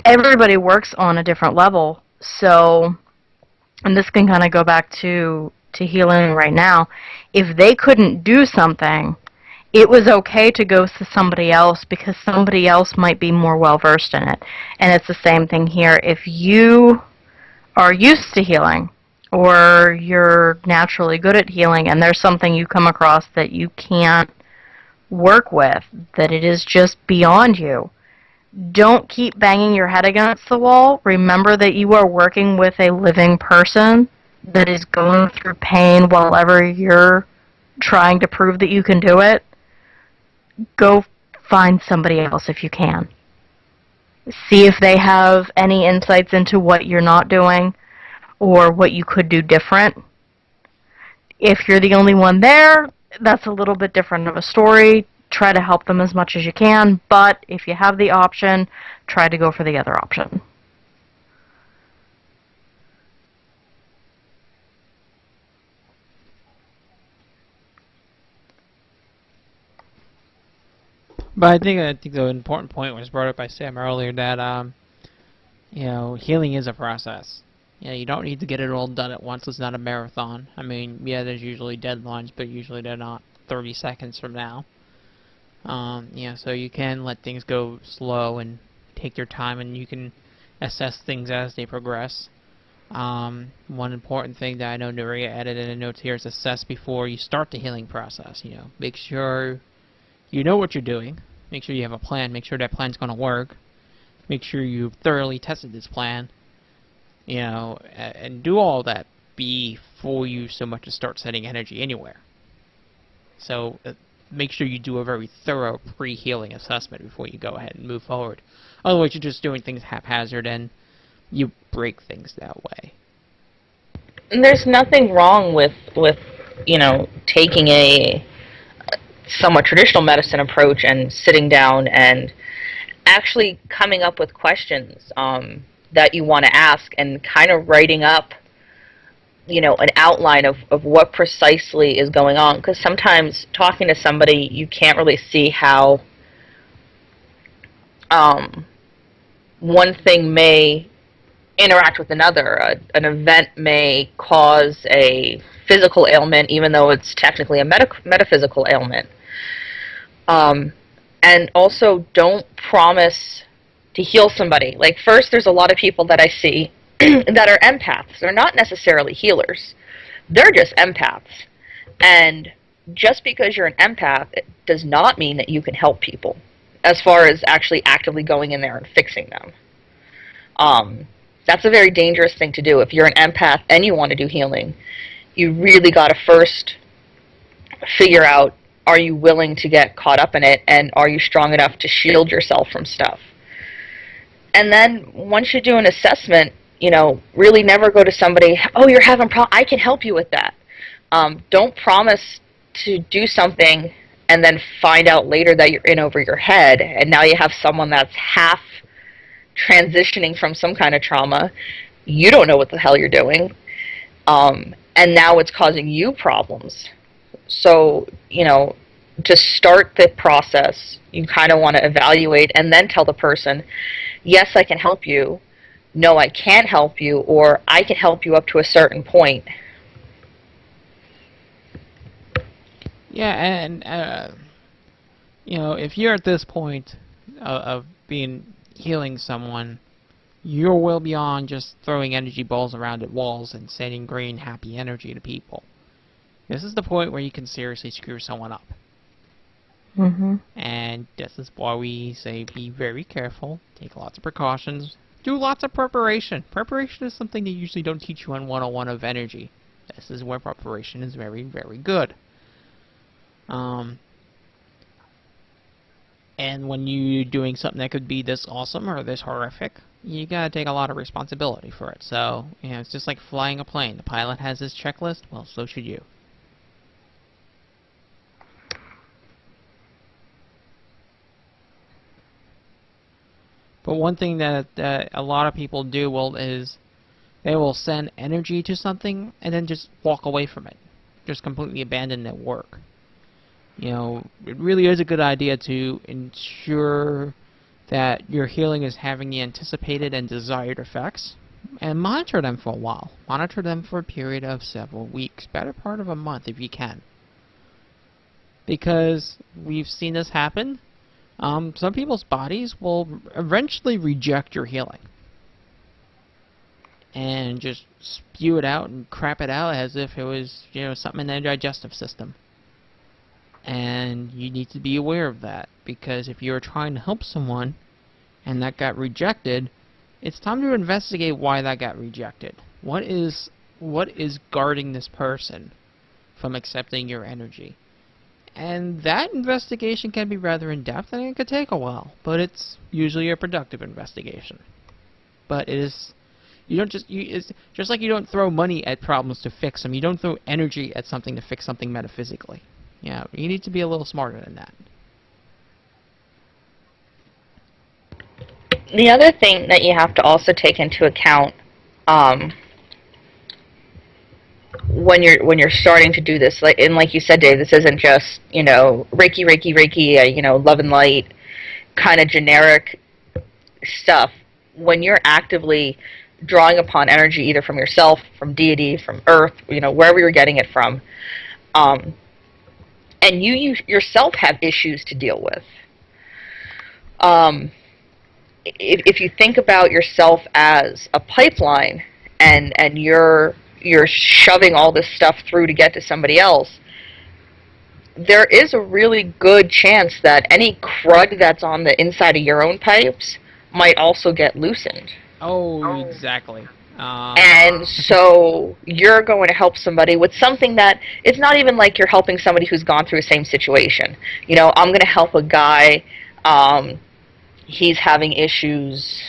everybody works on a different level. So, and this can kind of go back to healing right now. If they couldn't do something, it was okay to go to somebody else, because somebody else might be more well-versed in it. And it's the same thing here. If you are used to healing, or you're naturally good at healing, and there's something you come across that you can't work with, that it is just beyond you, don't keep banging your head against the wall. Remember that you are working with a living person that is going through pain while ever you're trying to prove that you can do it. Go find somebody else if you can. See if they have any insights into what you're not doing or what you could do different. If you're the only one there, that's a little bit different of a story. try to help them as much as you can, but if you have the option, try to go for the other option. But I think the important point was brought up by Sam earlier that you know, healing is a process. You know, you don't need to get it all done at once. It's not a marathon. I mean, yeah, there's usually deadlines, but usually they're not 30 seconds from now. Yeah, so you can let things go slow and take your time, and you can assess things as they progress. One important thing that I know Nuria added in the notes here is assess before you start the healing process. You know, make sure you know what you're doing. Make sure you have a plan. Make sure that plan's going to work. Make sure you've thoroughly tested this plan. You know, and do all that before you so much as start setting energy anywhere. So make sure you do a very thorough pre-healing assessment before you go ahead and move forward. Otherwise, you're just doing things haphazard and you break things that way. And there's nothing wrong with you know, taking a somewhat traditional medicine approach and sitting down and actually coming up with questions that you want to ask and kind of writing up, you know, an outline of what precisely is going on. Because sometimes talking to somebody, you can't really see how one thing may interact with another. An event may cause a physical ailment, even though it's technically a metaphysical ailment. And also, don't promise to heal somebody. Like, first, there's a lot of people that I see that are empaths. They're not necessarily healers. They're just empaths. And just because you're an empath, it does not mean that you can help people as far as actually actively going in there and fixing them. That's a very dangerous thing to do. If you're an empath and you want to do healing, you really got to first figure out, are you willing to get caught up in it, and are you strong enough to shield yourself from stuff? And then once you do an assessment, you know, really never go to somebody, oh, you're having problems, I can help you with that. Don't promise to do something and then find out later that you're in over your head, and now you have someone that's half transitioning from some kind of trauma. You don't know what the hell you're doing, and now it's causing you problems. So, you know, to start the process, you kind of want to evaluate and then tell the person, yes, I can help you, no, I can't help you, or I can help you up to a certain point. Yeah, and you know, if you're at this point of healing someone, you're well beyond just throwing energy balls around at walls and sending green, happy energy to people. This is the point where you can seriously screw someone up. Mm-hmm. And this is why we say be very careful, take lots of precautions, do lots of preparation. Preparation is something they usually don't teach you on 101 of energy. This is where preparation is very, very good. And when you're doing something that could be this awesome or this horrific, you gotta take a lot of responsibility for it. So, you know, it's just like flying a plane. The pilot has his checklist, well, so should you. But one thing that a lot of people do is they will send energy to something and then just walk away from it. Just completely abandon their work. You know, it really is a good idea to ensure that your healing is having the anticipated and desired effects, and monitor them for a while. Monitor them for a period of several weeks, better part of a month if you can. Because we've seen this happen. Some people's bodies will eventually reject your healing and just spew it out and crap it out as if it was, you know, something in their digestive system. And you need to be aware of that, because if you're trying to help someone and that got rejected, it's time to investigate why that got rejected. What is guarding this person from accepting your energy? And that investigation can be rather in-depth, and it could take a while, but it's usually a productive investigation. But it is, it's just like you don't throw money at problems to fix them. You don't throw energy at something to fix something metaphysically. Yeah, you need to be a little smarter than that. The other thing that you have to also take into account when you're starting to do this, like you said, Dave, this isn't just Reiki, Reiki, Reiki, love and light kind of generic stuff. When you're actively drawing upon energy either from yourself, from deity, from earth, wherever you're getting it from, and you yourself have issues to deal with. If you think about yourself as a pipeline and you're shoving all this stuff through to get to somebody else, there is a really good chance that any crud that's on the inside of your own pipes might also get loosened. Oh, exactly. And so you're going to help somebody with something that it's not even like you're helping somebody who's gone through the same situation. I'm going to help a guy, he's having issues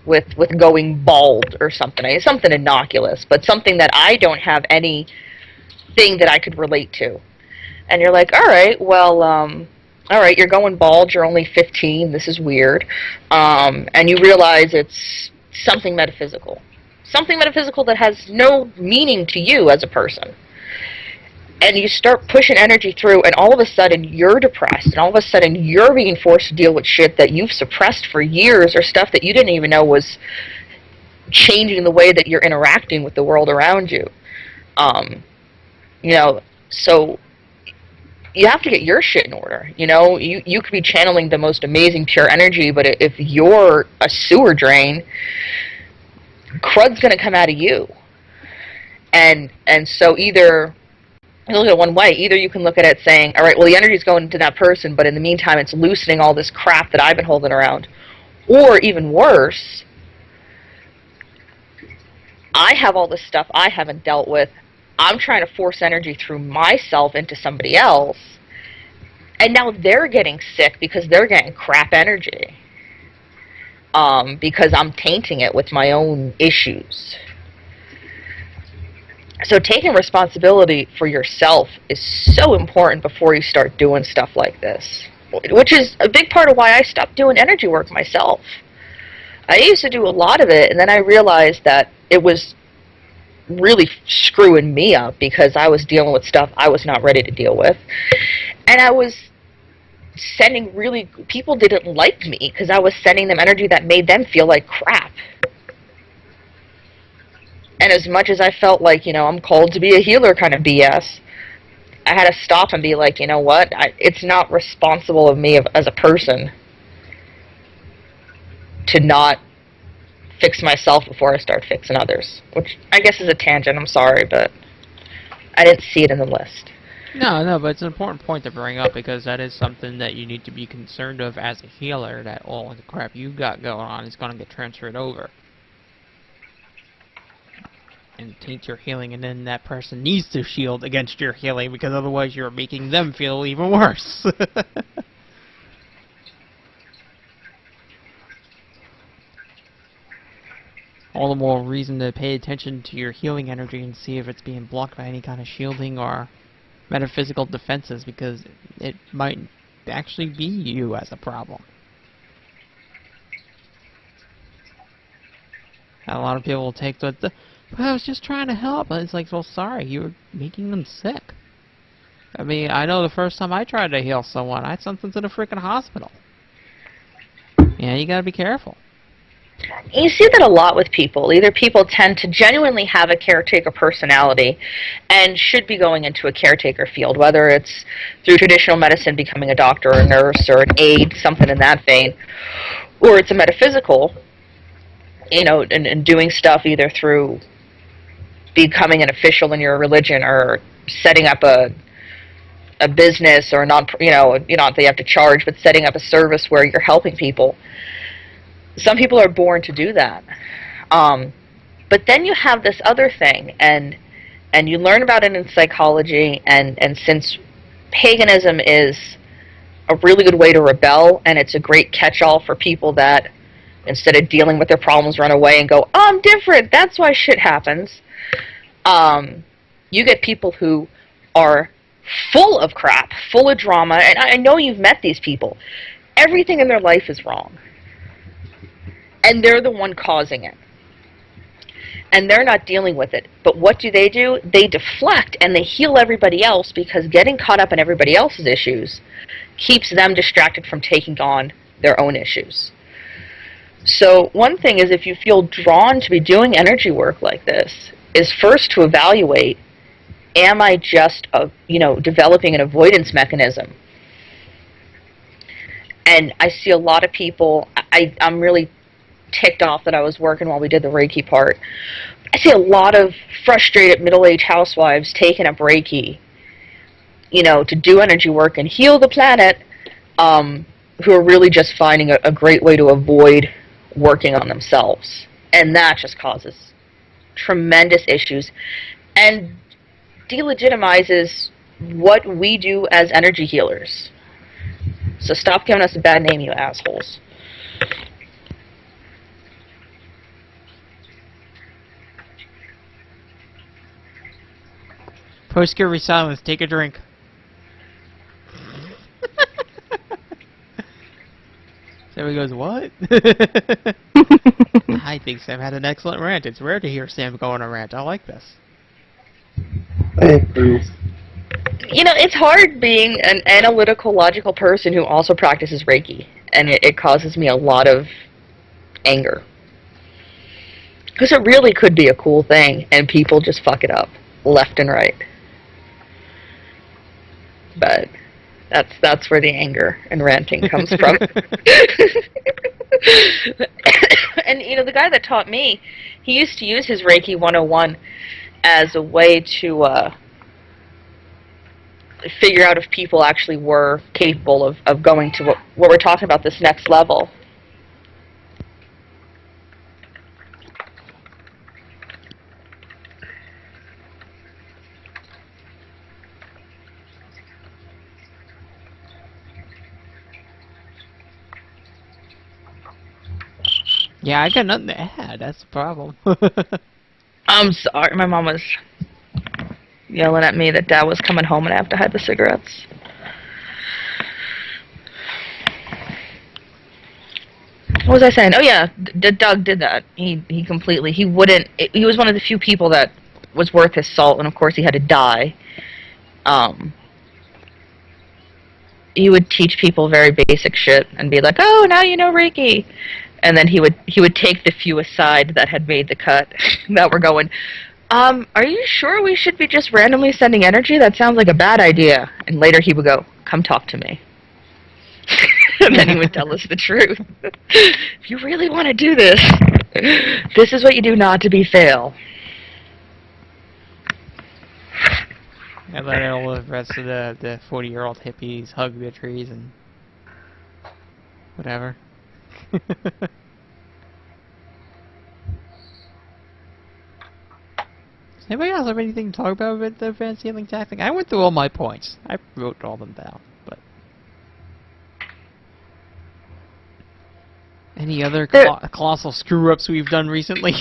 with going bald or something. It's something innocuous, but something that I don't have anything that I could relate to. And you're like, all right, well, all right, you're going bald, you're only 15, this is weird. And you realize it's something metaphysical. Something metaphysical that has no meaning to you as a person. And you start pushing energy through, and all of a sudden you're depressed, and all of a sudden you're being forced to deal with shit that you've suppressed for years, or stuff that you didn't even know was changing the way that you're interacting with the world around you. So you have to get your shit in order. You could be channeling the most amazing pure energy, but if you're a sewer drain, crud's going to come out of you. And so either you look at it one way. Either you can look at it saying, all right, well, the energy's going to that person, but in the meantime, it's loosening all this crap that I've been holding around. Or even worse, I have all this stuff I haven't dealt with. I'm trying to force energy through myself into somebody else, and now they're getting sick because they're getting crap energy. Because I'm tainting it with my own issues. So taking responsibility for yourself is so important before you start doing stuff like this, which is a big part of why I stopped doing energy work myself. I used to do a lot of it, and then I realized that it was really screwing me up because I was dealing with stuff I was not ready to deal with. And I was sending people didn't like me because I was sending them energy that made them feel like crap. And as much as I felt like, I'm called to be a healer kind of BS, I had to stop and be like, you know what? It's not responsible of me as a person to not fix myself before I start fixing others. Which I guess is a tangent, I'm sorry, but I didn't see it in the list. No, but it's an important point to bring up because that is something that you need to be concerned of as a healer, that all the crap you've got going on is going to get transferred over. And taint your healing, and then that person needs to shield against your healing because otherwise you're making them feel even worse. All the more reason to pay attention to your healing energy and see if it's being blocked by any kind of shielding or metaphysical defenses, because it might actually be you as a problem. And a lot of people will take but I was just trying to help. And it's like, well, sorry, you were making them sick. I mean, I know the first time I tried to heal someone, I sent them to the freaking hospital. Yeah, you gotta be careful. You see that a lot with people. Either people tend to genuinely have a caretaker personality and should be going into a caretaker field, whether it's through traditional medicine, becoming a doctor or a nurse or an aide, something in that vein, or it's a metaphysical, and doing stuff either through becoming an official in your religion or setting up a business or not they have to charge, but setting up a service where you're helping people. Some people are born to do that. But then you have this other thing, and you learn about it in psychology, and since paganism is a really good way to rebel, and it's a great catch-all for people that, instead of dealing with their problems, run away and go, oh, I'm different, that's why shit happens. You get people who are full of crap, full of drama, and I know you've met these people. Everything in their life is wrong. and they're the one causing it. And they're not dealing with it. But what do? They deflect and they heal everybody else, because getting caught up in everybody else's issues keeps them distracted from taking on their own issues. So one thing is, if you feel drawn to be doing energy work like this, is first to evaluate, am I just developing an avoidance mechanism? And I see a lot of people, I'm really ticked off that I was working while we did the Reiki part. I see a lot of frustrated middle-aged housewives taking up Reiki, to do energy work and heal the planet, who are really just finding a great way to avoid working on themselves. And that just causes tremendous issues and delegitimizes what we do as energy healers. So stop giving us a bad name, you assholes. Post-scurvy silence, take a drink. So he goes, what? I think Sam had an excellent rant. It's rare to hear Sam go on a rant. I like this. I approve. It's hard being an analytical, logical person who also practices Reiki, and it causes me a lot of anger. Because it really could be a cool thing, and people just fuck it up, left and right. But that's where the anger and ranting comes from. And, the guy that taught me, he used to use his Reiki 101 as a way to figure out if people actually were capable of going to what we're talking about, this next level. Yeah, I got nothing to add. That's the problem. I'm sorry. My mom was yelling at me that Dad was coming home and I have to hide the cigarettes. What was I saying? Oh yeah, Doug did that. He wouldn't. He was one of the few people that was worth his salt, and of course he had to die. He would teach people very basic shit and be like, "Oh, now you know Reiki." And then he would take the few aside that had made the cut that were going, are you sure we should be just randomly sending energy? That sounds like a bad idea. And later he would go, come talk to me. And then he would tell us the truth. If you really want to do this, this is what you do not to be fail. And let all the rest of the 40-year-old hippies hug the trees and whatever. Does anybody else have anything to talk about with the advanced healing tactic? I went through all my points. I wrote all them down, but any other colossal screw-ups we've done recently?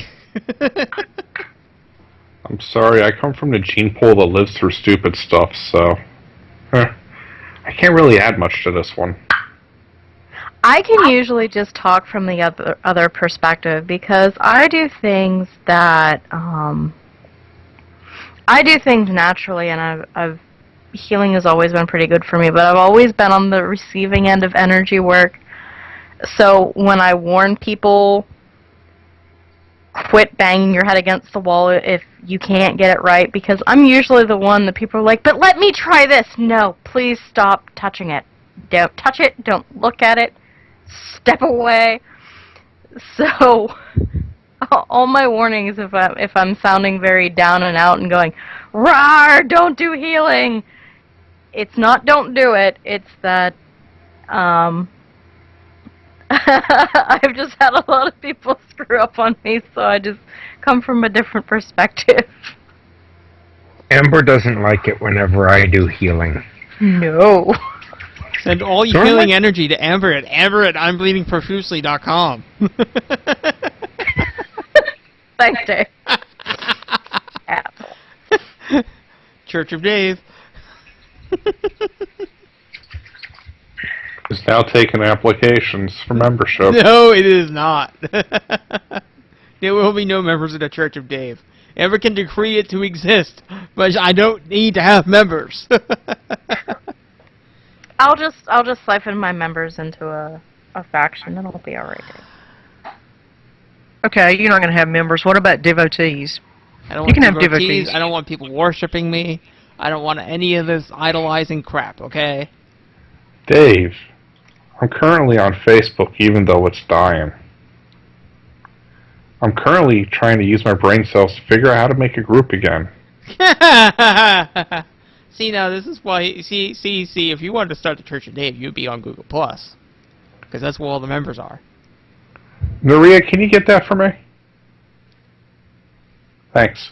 I'm sorry, I come from the gene pool that lives through stupid stuff, so I can't really add much to this one. I can usually just talk from the other perspective, because I do things that I do things naturally, and healing has always been pretty good for me, but I've always been on the receiving end of energy work. So when I warn people, quit banging your head against the wall if you can't get it right, because I'm usually the one that people are like, but let me try this. No, please stop touching it. Don't touch it. Don't look at it. Step away. So all my warnings, if I'm sounding very down and out and going, "Rawr, don't do healing," it's not don't do it. It's that I've just had a lot of people screw up on me, so I just come from a different perspective. Amber doesn't like it whenever I do healing. No. Send all your healing energy to Amber at Imbre@I'mBleedingProfusely.com. Thanks, Dave. Apple. Church of Dave. now taking applications for membership. No, it is not. There will be no members of the Church of Dave. Ever can decree it to exist, but I don't need to have members. I'll just siphon my members into a faction, and it'll be alright. Okay, you're not going to have members. What about devotees? I don't You want can have devotees. I don't want people worshiping me. I don't want any of this idolizing crap, okay? Dave, I'm currently on Facebook even though it's dying. I'm currently trying to use my brain cells to figure out how to make a group again. See, now this is why. See. If you wanted to start the Church of Dave, you'd be on Google Plus, because that's where all the members are. Maria, can you get that for me? Thanks.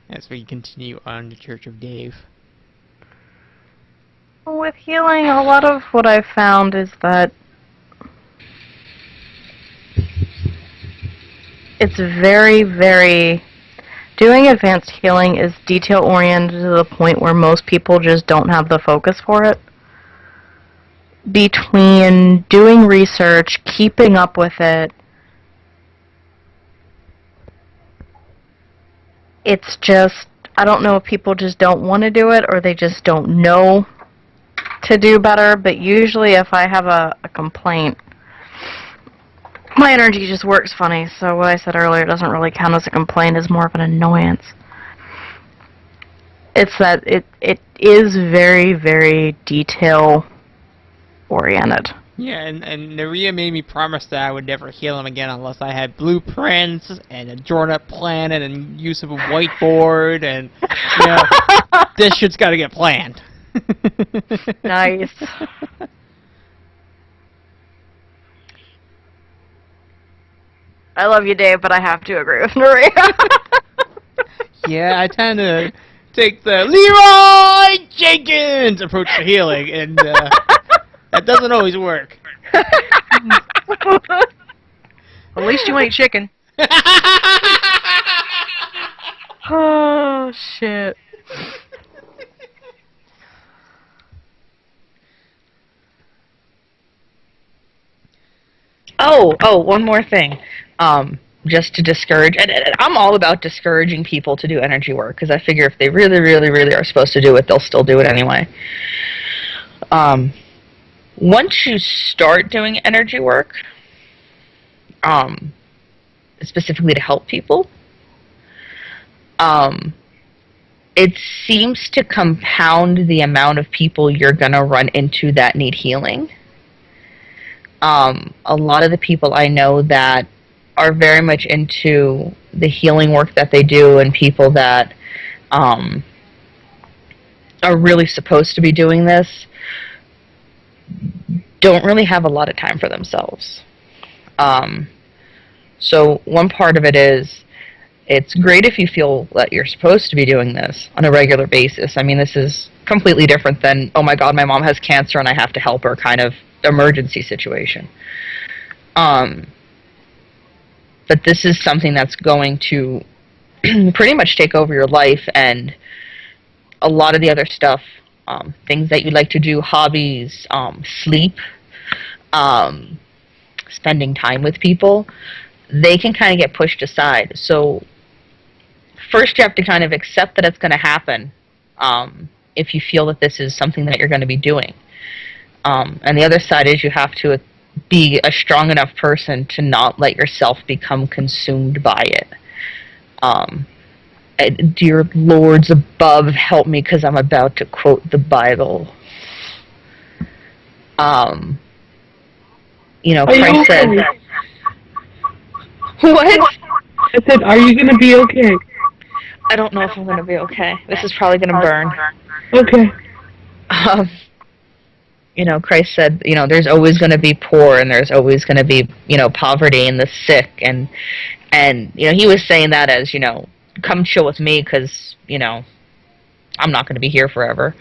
As we continue on the Church of Dave. With healing, a lot of what I've found is that it's very, very... Doing advanced healing is detail-oriented to the point where most people just don't have the focus for it. Between doing research, keeping up with it, it's just... I don't know if people just don't want to do it or they just don't know to do better, but usually if I have a complaint, my energy just works funny, so what I said earlier doesn't really count as a complaint, it's more of an annoyance. It's that it is very, very detail-oriented. Yeah, and Naria made me promise that I would never heal him again unless I had blueprints and a drawn-up plan and a use of a whiteboard, and, you know, this shit's gotta get planned. Nice. I love you, Dave, but I have to agree with Maria. Yeah, I tend to take the Leroy Jenkins approach to healing, and that doesn't always work. At least you ain't chicken. Oh, shit. Oh, one more thing. Just to discourage, and I'm all about discouraging people to do energy work, because I figure if they really, really, really are supposed to do it, they'll still do it anyway. Once you start doing energy work, specifically to help people, it seems to compound the amount of people you're going to run into that need healing. A lot of the people I know that are very much into the healing work that they do, and people that are really supposed to be doing this, don't really have a lot of time for themselves. So one part of it is, it's great if you feel that you're supposed to be doing this on a regular basis. I mean, this is completely different than, oh my god, my mom has cancer and I have to help her kind of emergency situation. But this is something that's going to pretty much take over your life, and a lot of the other stuff, things that you like to do, hobbies, sleep, spending time with people, they can kind of get pushed aside. So first you have to kind of accept that it's going to happen, if you feel that this is something that you're going to be doing. And the other side is you have to be a strong enough person to not let yourself become consumed by it. Dear lords above, help me, because I'm about to quote the Bible. You know, Christ said... What? I said, are you going to be okay? I don't know if I'm going to be okay. This is probably going to burn. Okay. You know, Christ said, you know, there's always going to be poor, and there's always going to be, you know, poverty and the sick, and you know, he was saying that as, you know, come chill with me, because, you know, I'm not going to be here forever.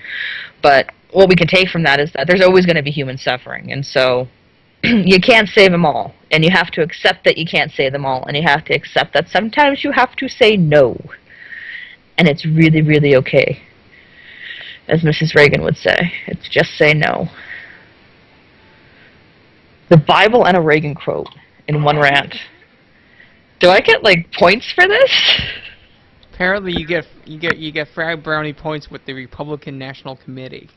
But what we can take from that is that there's always going to be human suffering, and so you can't save them all, and you have to accept that you can't save them all, and you have to accept that sometimes you have to say no, and it's really, really okay. As Mrs. Reagan would say, it's just say no. The Bible and a Reagan quote in one rant. Do I get like points for this? Apparently, you get frag brownie points with the Republican National Committee.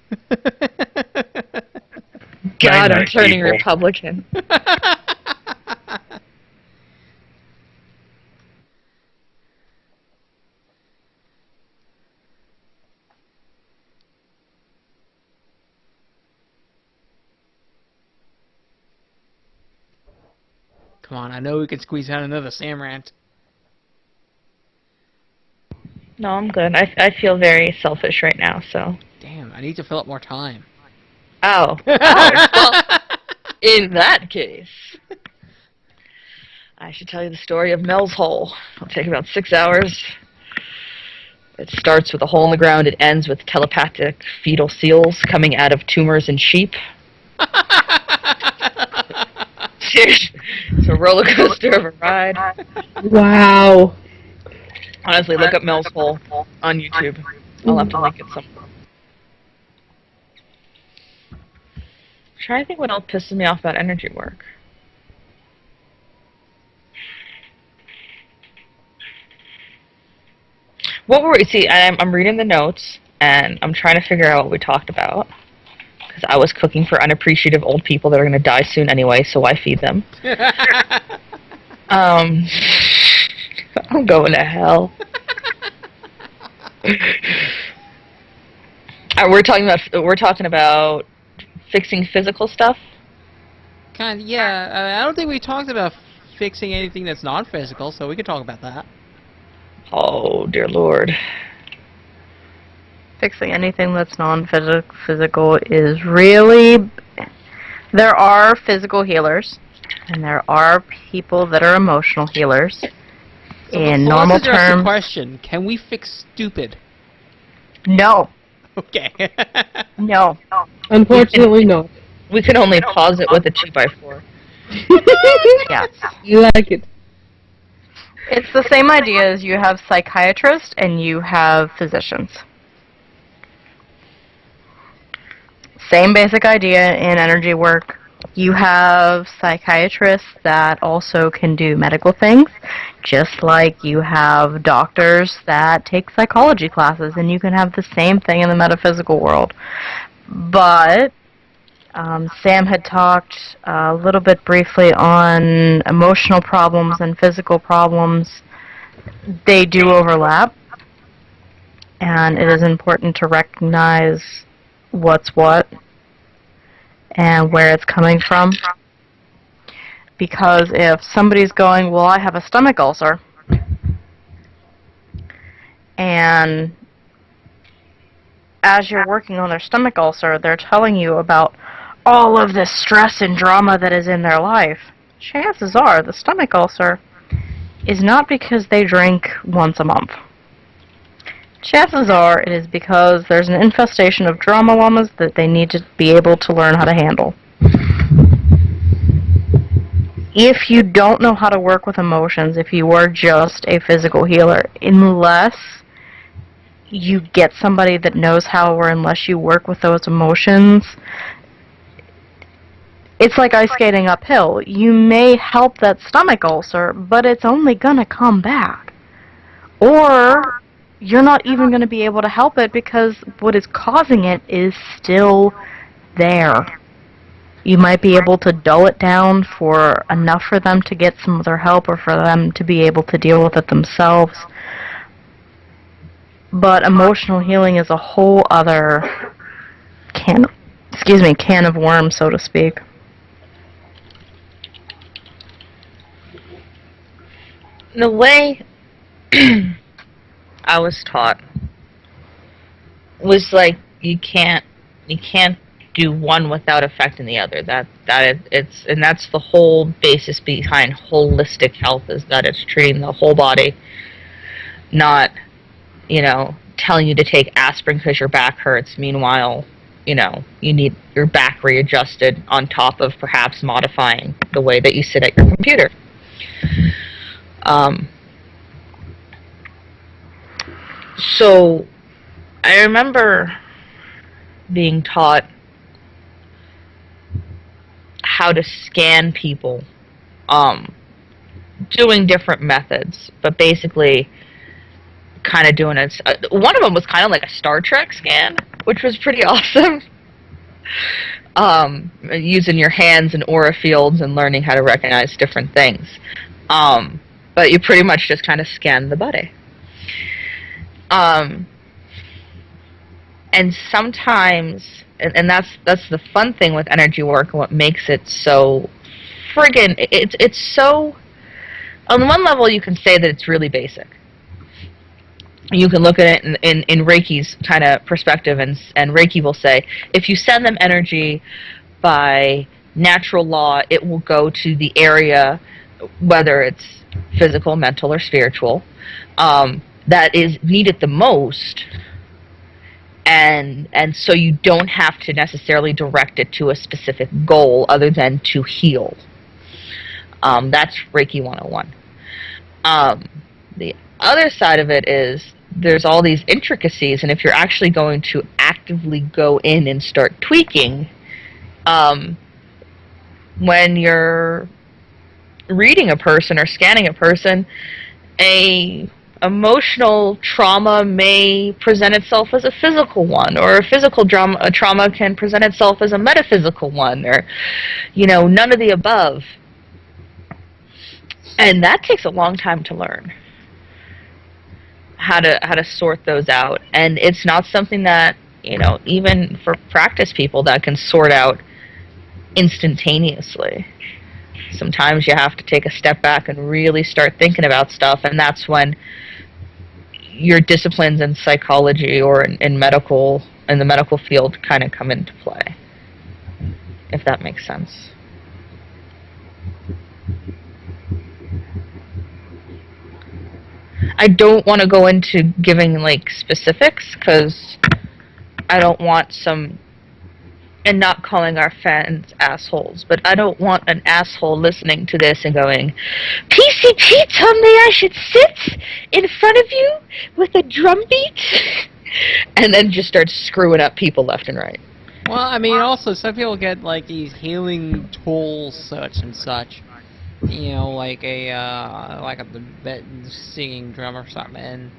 God, I'm Night, turning people. Republican. Come on, I know we can squeeze out another Sam rant. No, I'm good. I feel very selfish right now, so. Damn, I need to fill up more time. Oh. Oh. Well, in that case, I should tell you the story of Mel's Hole. It'll take about 6 hours. It starts with a hole in the ground. It ends with telepathic fetal seals coming out of tumors in sheep. It's a roller coaster of a ride. Wow. Honestly, look up Mel's Hole on YouTube. I'll have to link it somewhere. I'm trying to think what else pisses me off about energy work. What were we? See, I'm reading the notes, and I'm trying to figure out what we talked about. Because I was cooking for unappreciative old people that are going to die soon anyway, so why feed them? I'm going to hell. We're talking about fixing physical stuff. Kind of, yeah. I don't think we talked about fixing anything that's non-physical, so we can talk about that. Oh dear Lord. Fixing anything that's non-physical is really... There are physical healers, and there are people that are emotional healers. So In let's normal address the terms, question: can we fix stupid? no. Okay. No. Unfortunately, not. We can only pause it with a 2x4. Yes. You like it. It's the same idea as you have psychiatrists and you have physicians. Same basic idea in energy work. You have psychiatrists that also can do medical things, just like you have doctors that take psychology classes, and you can have the same thing in the metaphysical world. But Sam had talked a little bit briefly on emotional problems and physical problems. They do overlap, and it is important to recognize what's what and where it's coming from. Because if somebody's going, well, I have a stomach ulcer, and as you're working on their stomach ulcer, they're telling you about all of the stress and drama that is in their life, chances are the stomach ulcer is not because they drink once a month. Chances are it is because there's an infestation of drama llamas that they need to be able to learn how to handle. If you don't know how to work with emotions, if you are just a physical healer, unless you get somebody that knows how, or unless you work with those emotions, it's like ice skating uphill. You may help that stomach ulcer, but it's only going to come back. Or you're not even going to be able to help it because what is causing it is still there. You might be able to dull it down for enough for them to get some other help, or for them to be able to deal with it themselves. But emotional healing is a whole other can of worms, so to speak. The way I was taught was like you can't do one without affecting the other. That's the whole basis behind holistic health, is that it's treating the whole body, not telling you to take aspirin because your back hurts. Meanwhile, you need your back readjusted on top of perhaps modifying the way that you sit at your computer. So I remember being taught how to scan people, doing different methods, but basically kind of doing it. One of them was kind of like a Star Trek scan, which was pretty awesome. Using your hands and aura fields and learning how to recognize different things. But you pretty much just kind of scan the body. And sometimes, and that's the fun thing with energy work, and what makes it so friggin', it's so, on one level you can say that it's really basic. You can look at it in Reiki's kind of perspective, and Reiki will say, if you send them energy by natural law, it will go to the area, whether it's physical, mental, or spiritual, that is needed the most, and so you don't have to necessarily direct it to a specific goal other than to heal. That's Reiki 101. The other side of it is there's all these intricacies, and if you're actually going to actively go in and start tweaking, when you're reading a person or scanning a person, a emotional trauma may present itself as a physical one, or a physical trauma can present itself as a metaphysical one, or none of the above. And that takes a long time to learn how to sort those out. And it's not something that, even for practice people, that can sort out instantaneously. Sometimes you have to take a step back and really start thinking about stuff, and that's when your disciplines in psychology or in the medical field kind of come into play, if that makes sense. I don't want to go into giving specifics, because I don't want some, and not calling our fans assholes, but I don't want an asshole listening to this and going, PCP told me I should sit in front of you with a drum beat, and then just start screwing up people left and right. Well, I mean, also, some people get, these healing tools, such and such. Like a singing drum or something, and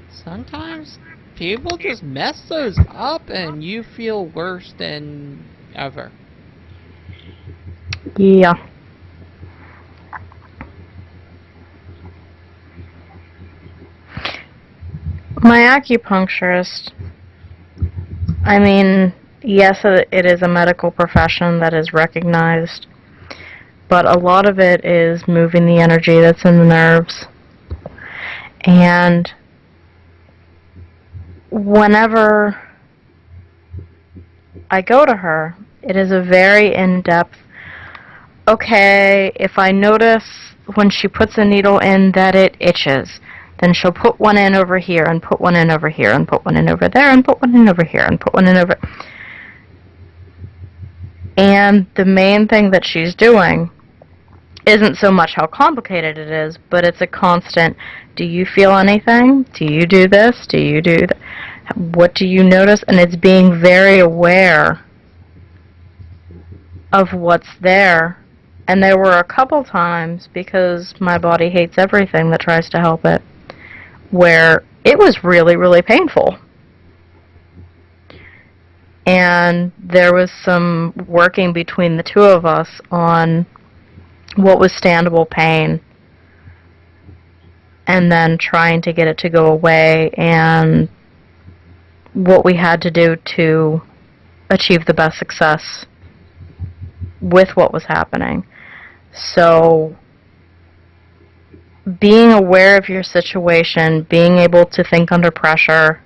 sometimes people just mess those up, and you feel worse than ever. Yeah. My acupuncturist, I mean, yes, it is a medical profession that is recognized, but a lot of it is moving the energy that's in the nerves. And whenever I go to her, it is a very in-depth, okay, if I notice when she puts a needle in that it itches, then she'll put one in over here, and put one in over here, and put one in over there, and put one in over here, and put one in over... And the main thing that she's doing isn't so much how complicated it is, but it's a constant, do you feel anything? Do you do this? Do you do that? What do you notice? And it's being very aware of what's there. And there were a couple times, because my body hates everything that tries to help it, where it was really, really painful. And there was some working between the two of us on what was standable pain, and then trying to get it to go away, and what we had to do to achieve the best success with what was happening. So being aware of your situation, being able to think under pressure,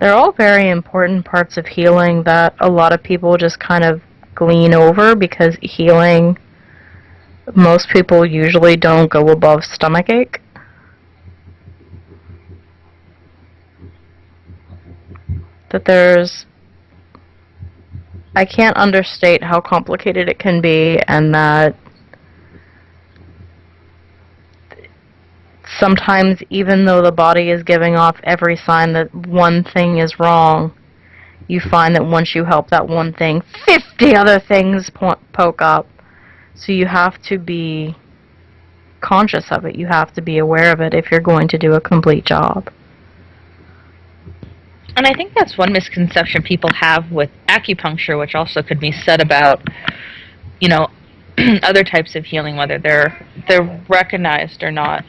they're all very important parts of healing that a lot of people just kind of glean over, because healing, most people usually don't go above stomachache. that I can't understate how complicated it can be, and that sometimes, even though the body is giving off every sign that one thing is wrong, you find that once you help that one thing, 50 other things poke up. So you have to be conscious of it. You have to be aware of it if you're going to do a complete job. And I think that's one misconception people have with acupuncture, which also could be said about, you know, other types of healing, whether they're recognized or not.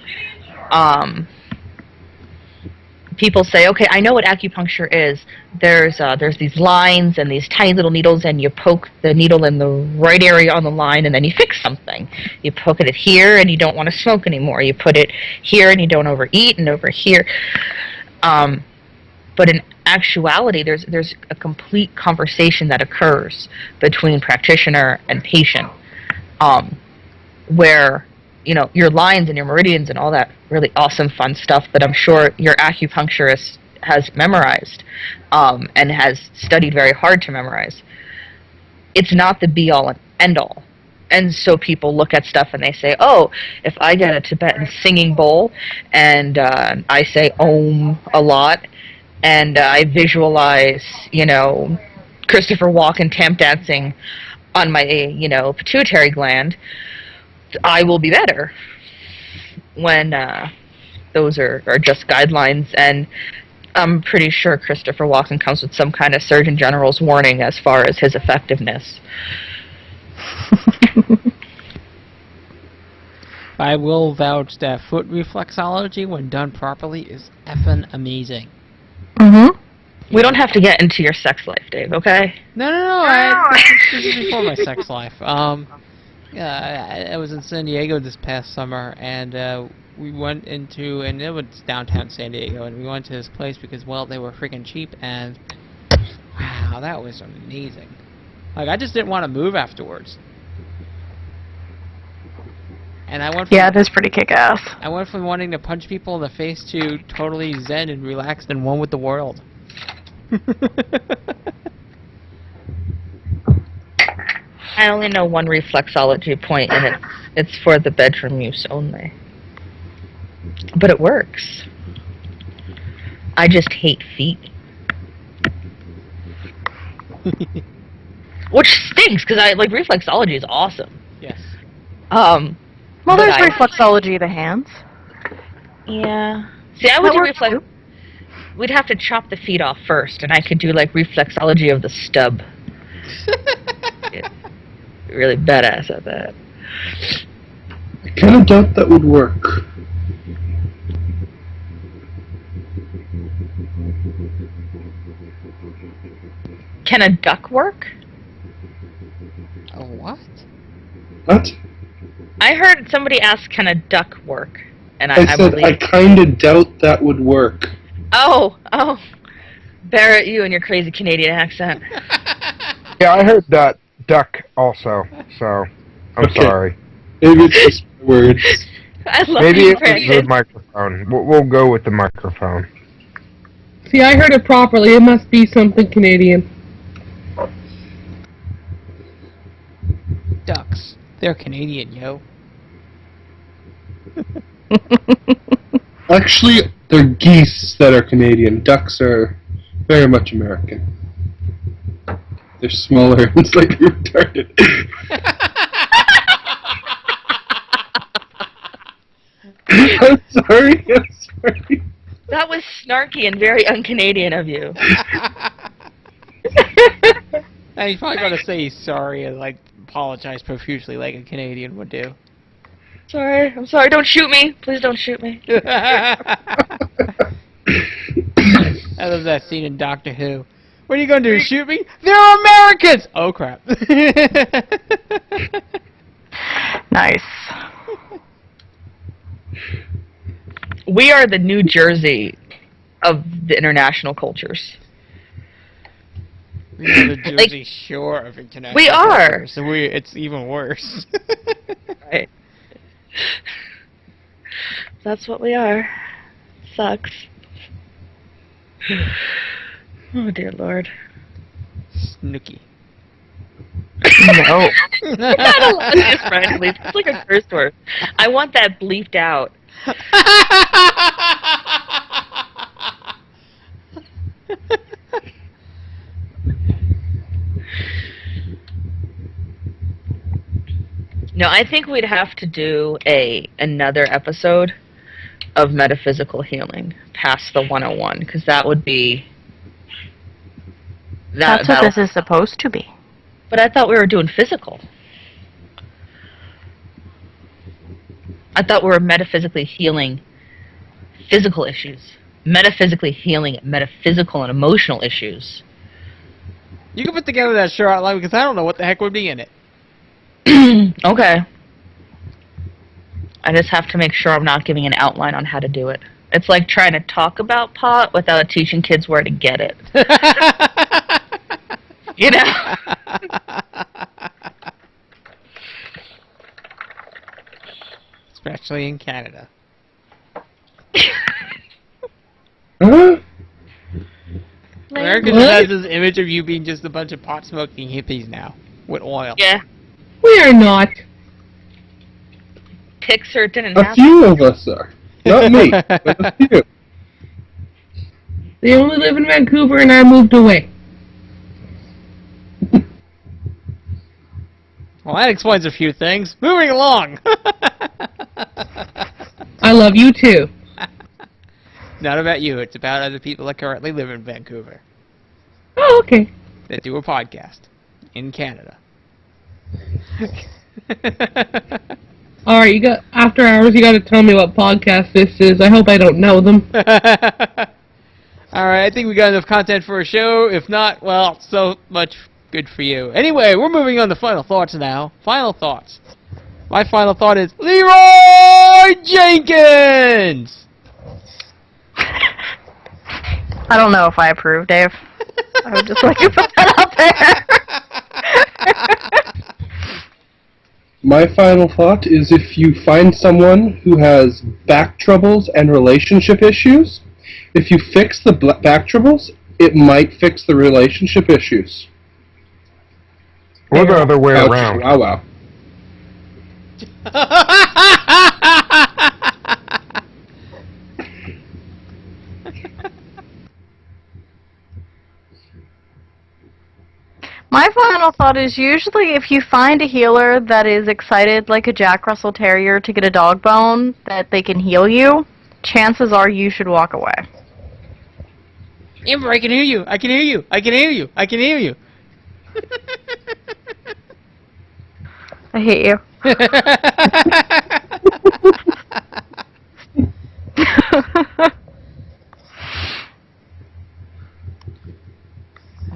People say, okay, I know what acupuncture is. There's these lines and these tiny little needles, and you poke the needle in the right area on the line, and then you fix something. You poke it here, and you don't want to smoke anymore. You put it here, and you don't overeat, and over here. But in actuality, there's a complete conversation that occurs between practitioner and patient, where, you know, your lines and your meridians and all that really awesome fun stuff that I'm sure your acupuncturist has memorized, and has studied very hard to memorize. It's not the be-all and end-all. And so people look at stuff and they say, oh, if I get a Tibetan singing bowl and I say Om a lot, and I visualize, you know, Christopher Walken tap dancing on my, you know, pituitary gland, I will be better. When those are just guidelines, and I'm pretty sure Christopher Walken comes with some kind of Surgeon General's warning as far as his effectiveness. I will vouch that foot reflexology, when done properly, is effing amazing. Mm-hmm. We don't have to get into your sex life, Dave, okay? No. This is before my sex life. I was in San Diego this past summer, and we went into, and it was downtown San Diego, and we went to this place because, well, they were freaking cheap, and wow, that was amazing. Like, I just didn't want to move afterwards. And I went from, yeah, it is pretty kick-ass. I went from wanting to punch people in the face to totally zen and relaxed and one with the world. I only know one reflexology point, and it's for the bedroom use only. But it works. I just hate feet. Which stinks, because reflexology is awesome. Yes. Well, there's reflexology of the hands. Yeah. See, I would do reflex. We'd have to chop the feet off first, and I could do like reflexology of the stub. Yeah. Really badass at that. I kind of doubt that would work. Can a duck work? A what? What? I heard somebody ask, can a duck work? And I said, believe... I kind of doubt that would work. Oh. Barrett, you and your crazy Canadian accent. Yeah, I heard that duck also, so I'm sorry. Maybe it's just words. I love Maybe you, it was the microphone. We'll go with the microphone. See, I heard it properly. It must be something Canadian. Ducks. They're Canadian, yo. Actually, they're geese that are Canadian. Ducks are very much American. They're smaller and slightly retarded. I'm sorry. That was snarky and very un-Canadian of you. Now he's probably going to say he's sorry and like apologize profusely like a Canadian would do. Sorry, I'm sorry. Don't shoot me. Please don't shoot me. I love that scene in Doctor Who. What are you going to do, shoot me? They're Americans! Oh, crap. Nice. We are the New Jersey of the international cultures. We are the Jersey Shore of international we are. culture, so it's even worse. Right. That's what we are. Sucks. Oh, dear Lord. Snooky. No. Not allowed to use frankly. It's like a curse word. I want that bleeped out. No, I think we'd have to do another episode of metaphysical healing past the 101, because that would be That's what this is supposed to be. But I thought we were doing physical. I thought we were metaphysically healing physical issues. Metaphysically healing metaphysical and emotional issues. You can put together that show outline because I don't know what the heck would be in it. Okay. I just have to make sure I'm not giving an outline on how to do it. It's like trying to talk about pot without teaching kids where to get it. You know? Especially in Canada. Huh? America just has this image of you being just a bunch of pot-smoking hippies now. With oil. Yeah. We are not. Pixar didn't A have few of us are. Not me, but a few. They only live in Vancouver and I moved away. Well, that explains a few things. Moving along. I love you too. Not about you. It's about other people that currently live in Vancouver. Oh, okay. That do a podcast. In Canada. Alright, you got after hours you gotta tell me what podcast this is. I hope I don't know them. Alright, I think we got enough content for a show. If not, well, so much good for you. Anyway, we're moving on to final thoughts now. Final thoughts. My final thought is Leroy Jenkins! I don't know if I approve, Dave. I would just like to put that out there. My final thought is if you find someone who has back troubles and relationship issues, if you fix the back troubles, it might fix the relationship issues. Or the other way Ouch, around. Wow, wow. My final thought is usually if you find a healer that is excited like a Jack Russell Terrier to get a dog bone that they can heal you, chances are you should walk away. Amber, I can hear you. I can hear you. I can hear you. I can hear you. I hate you.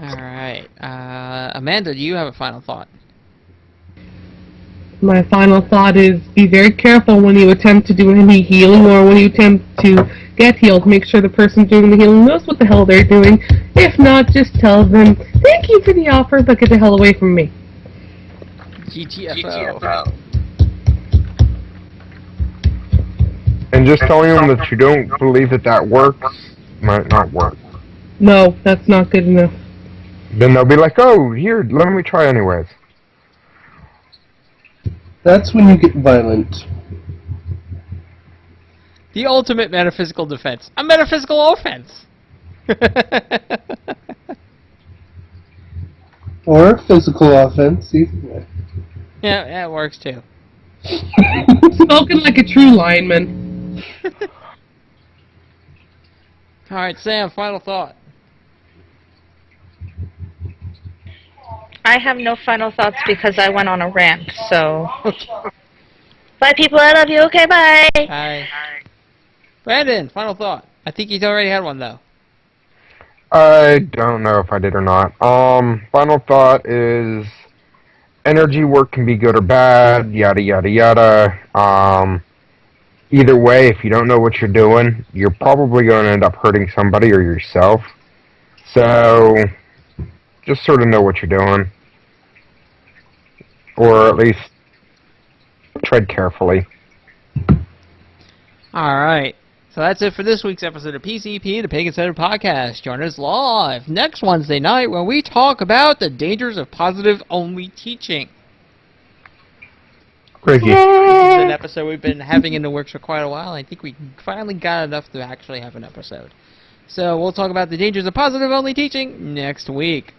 Alright. Amanda, do you have a final thought? My final thought is be very careful when you attempt to do any healing or when you attempt to get healed. Make sure the person doing the healing knows what the hell they're doing. If not, just tell them, thank you for the offer, but get the hell away from me. GTFO. And just telling them that you don't believe that works might not work. No, that's not good enough. Then they'll be like, oh, here, let me try anyways. That's when you get violent. The ultimate metaphysical defense. A metaphysical offense. Or physical offense, either way. Yeah, that works too. Spoken like a true lineman. Alright, Sam, final thought. I have no final thoughts because I went on a rant, so... Bye, people. I love you. Okay, bye. Hi. Brandon, final thought. I think he's already had one, though. I don't know if I did or not. Final thought is energy work can be good or bad, yada yada yada. Either way, if you don't know what you're doing, you're probably going to end up hurting somebody or yourself. So, just sort of know what you're doing. Or at least tread carefully. Alright. So that's it for this week's episode of PCP, the Pagan Center Podcast. Join us live next Wednesday night when we talk about the dangers of positive-only teaching. Craigie. This is an episode we've been having in the works for quite a while. I think we finally got enough to actually have an episode. So we'll talk about the dangers of positive-only teaching next week.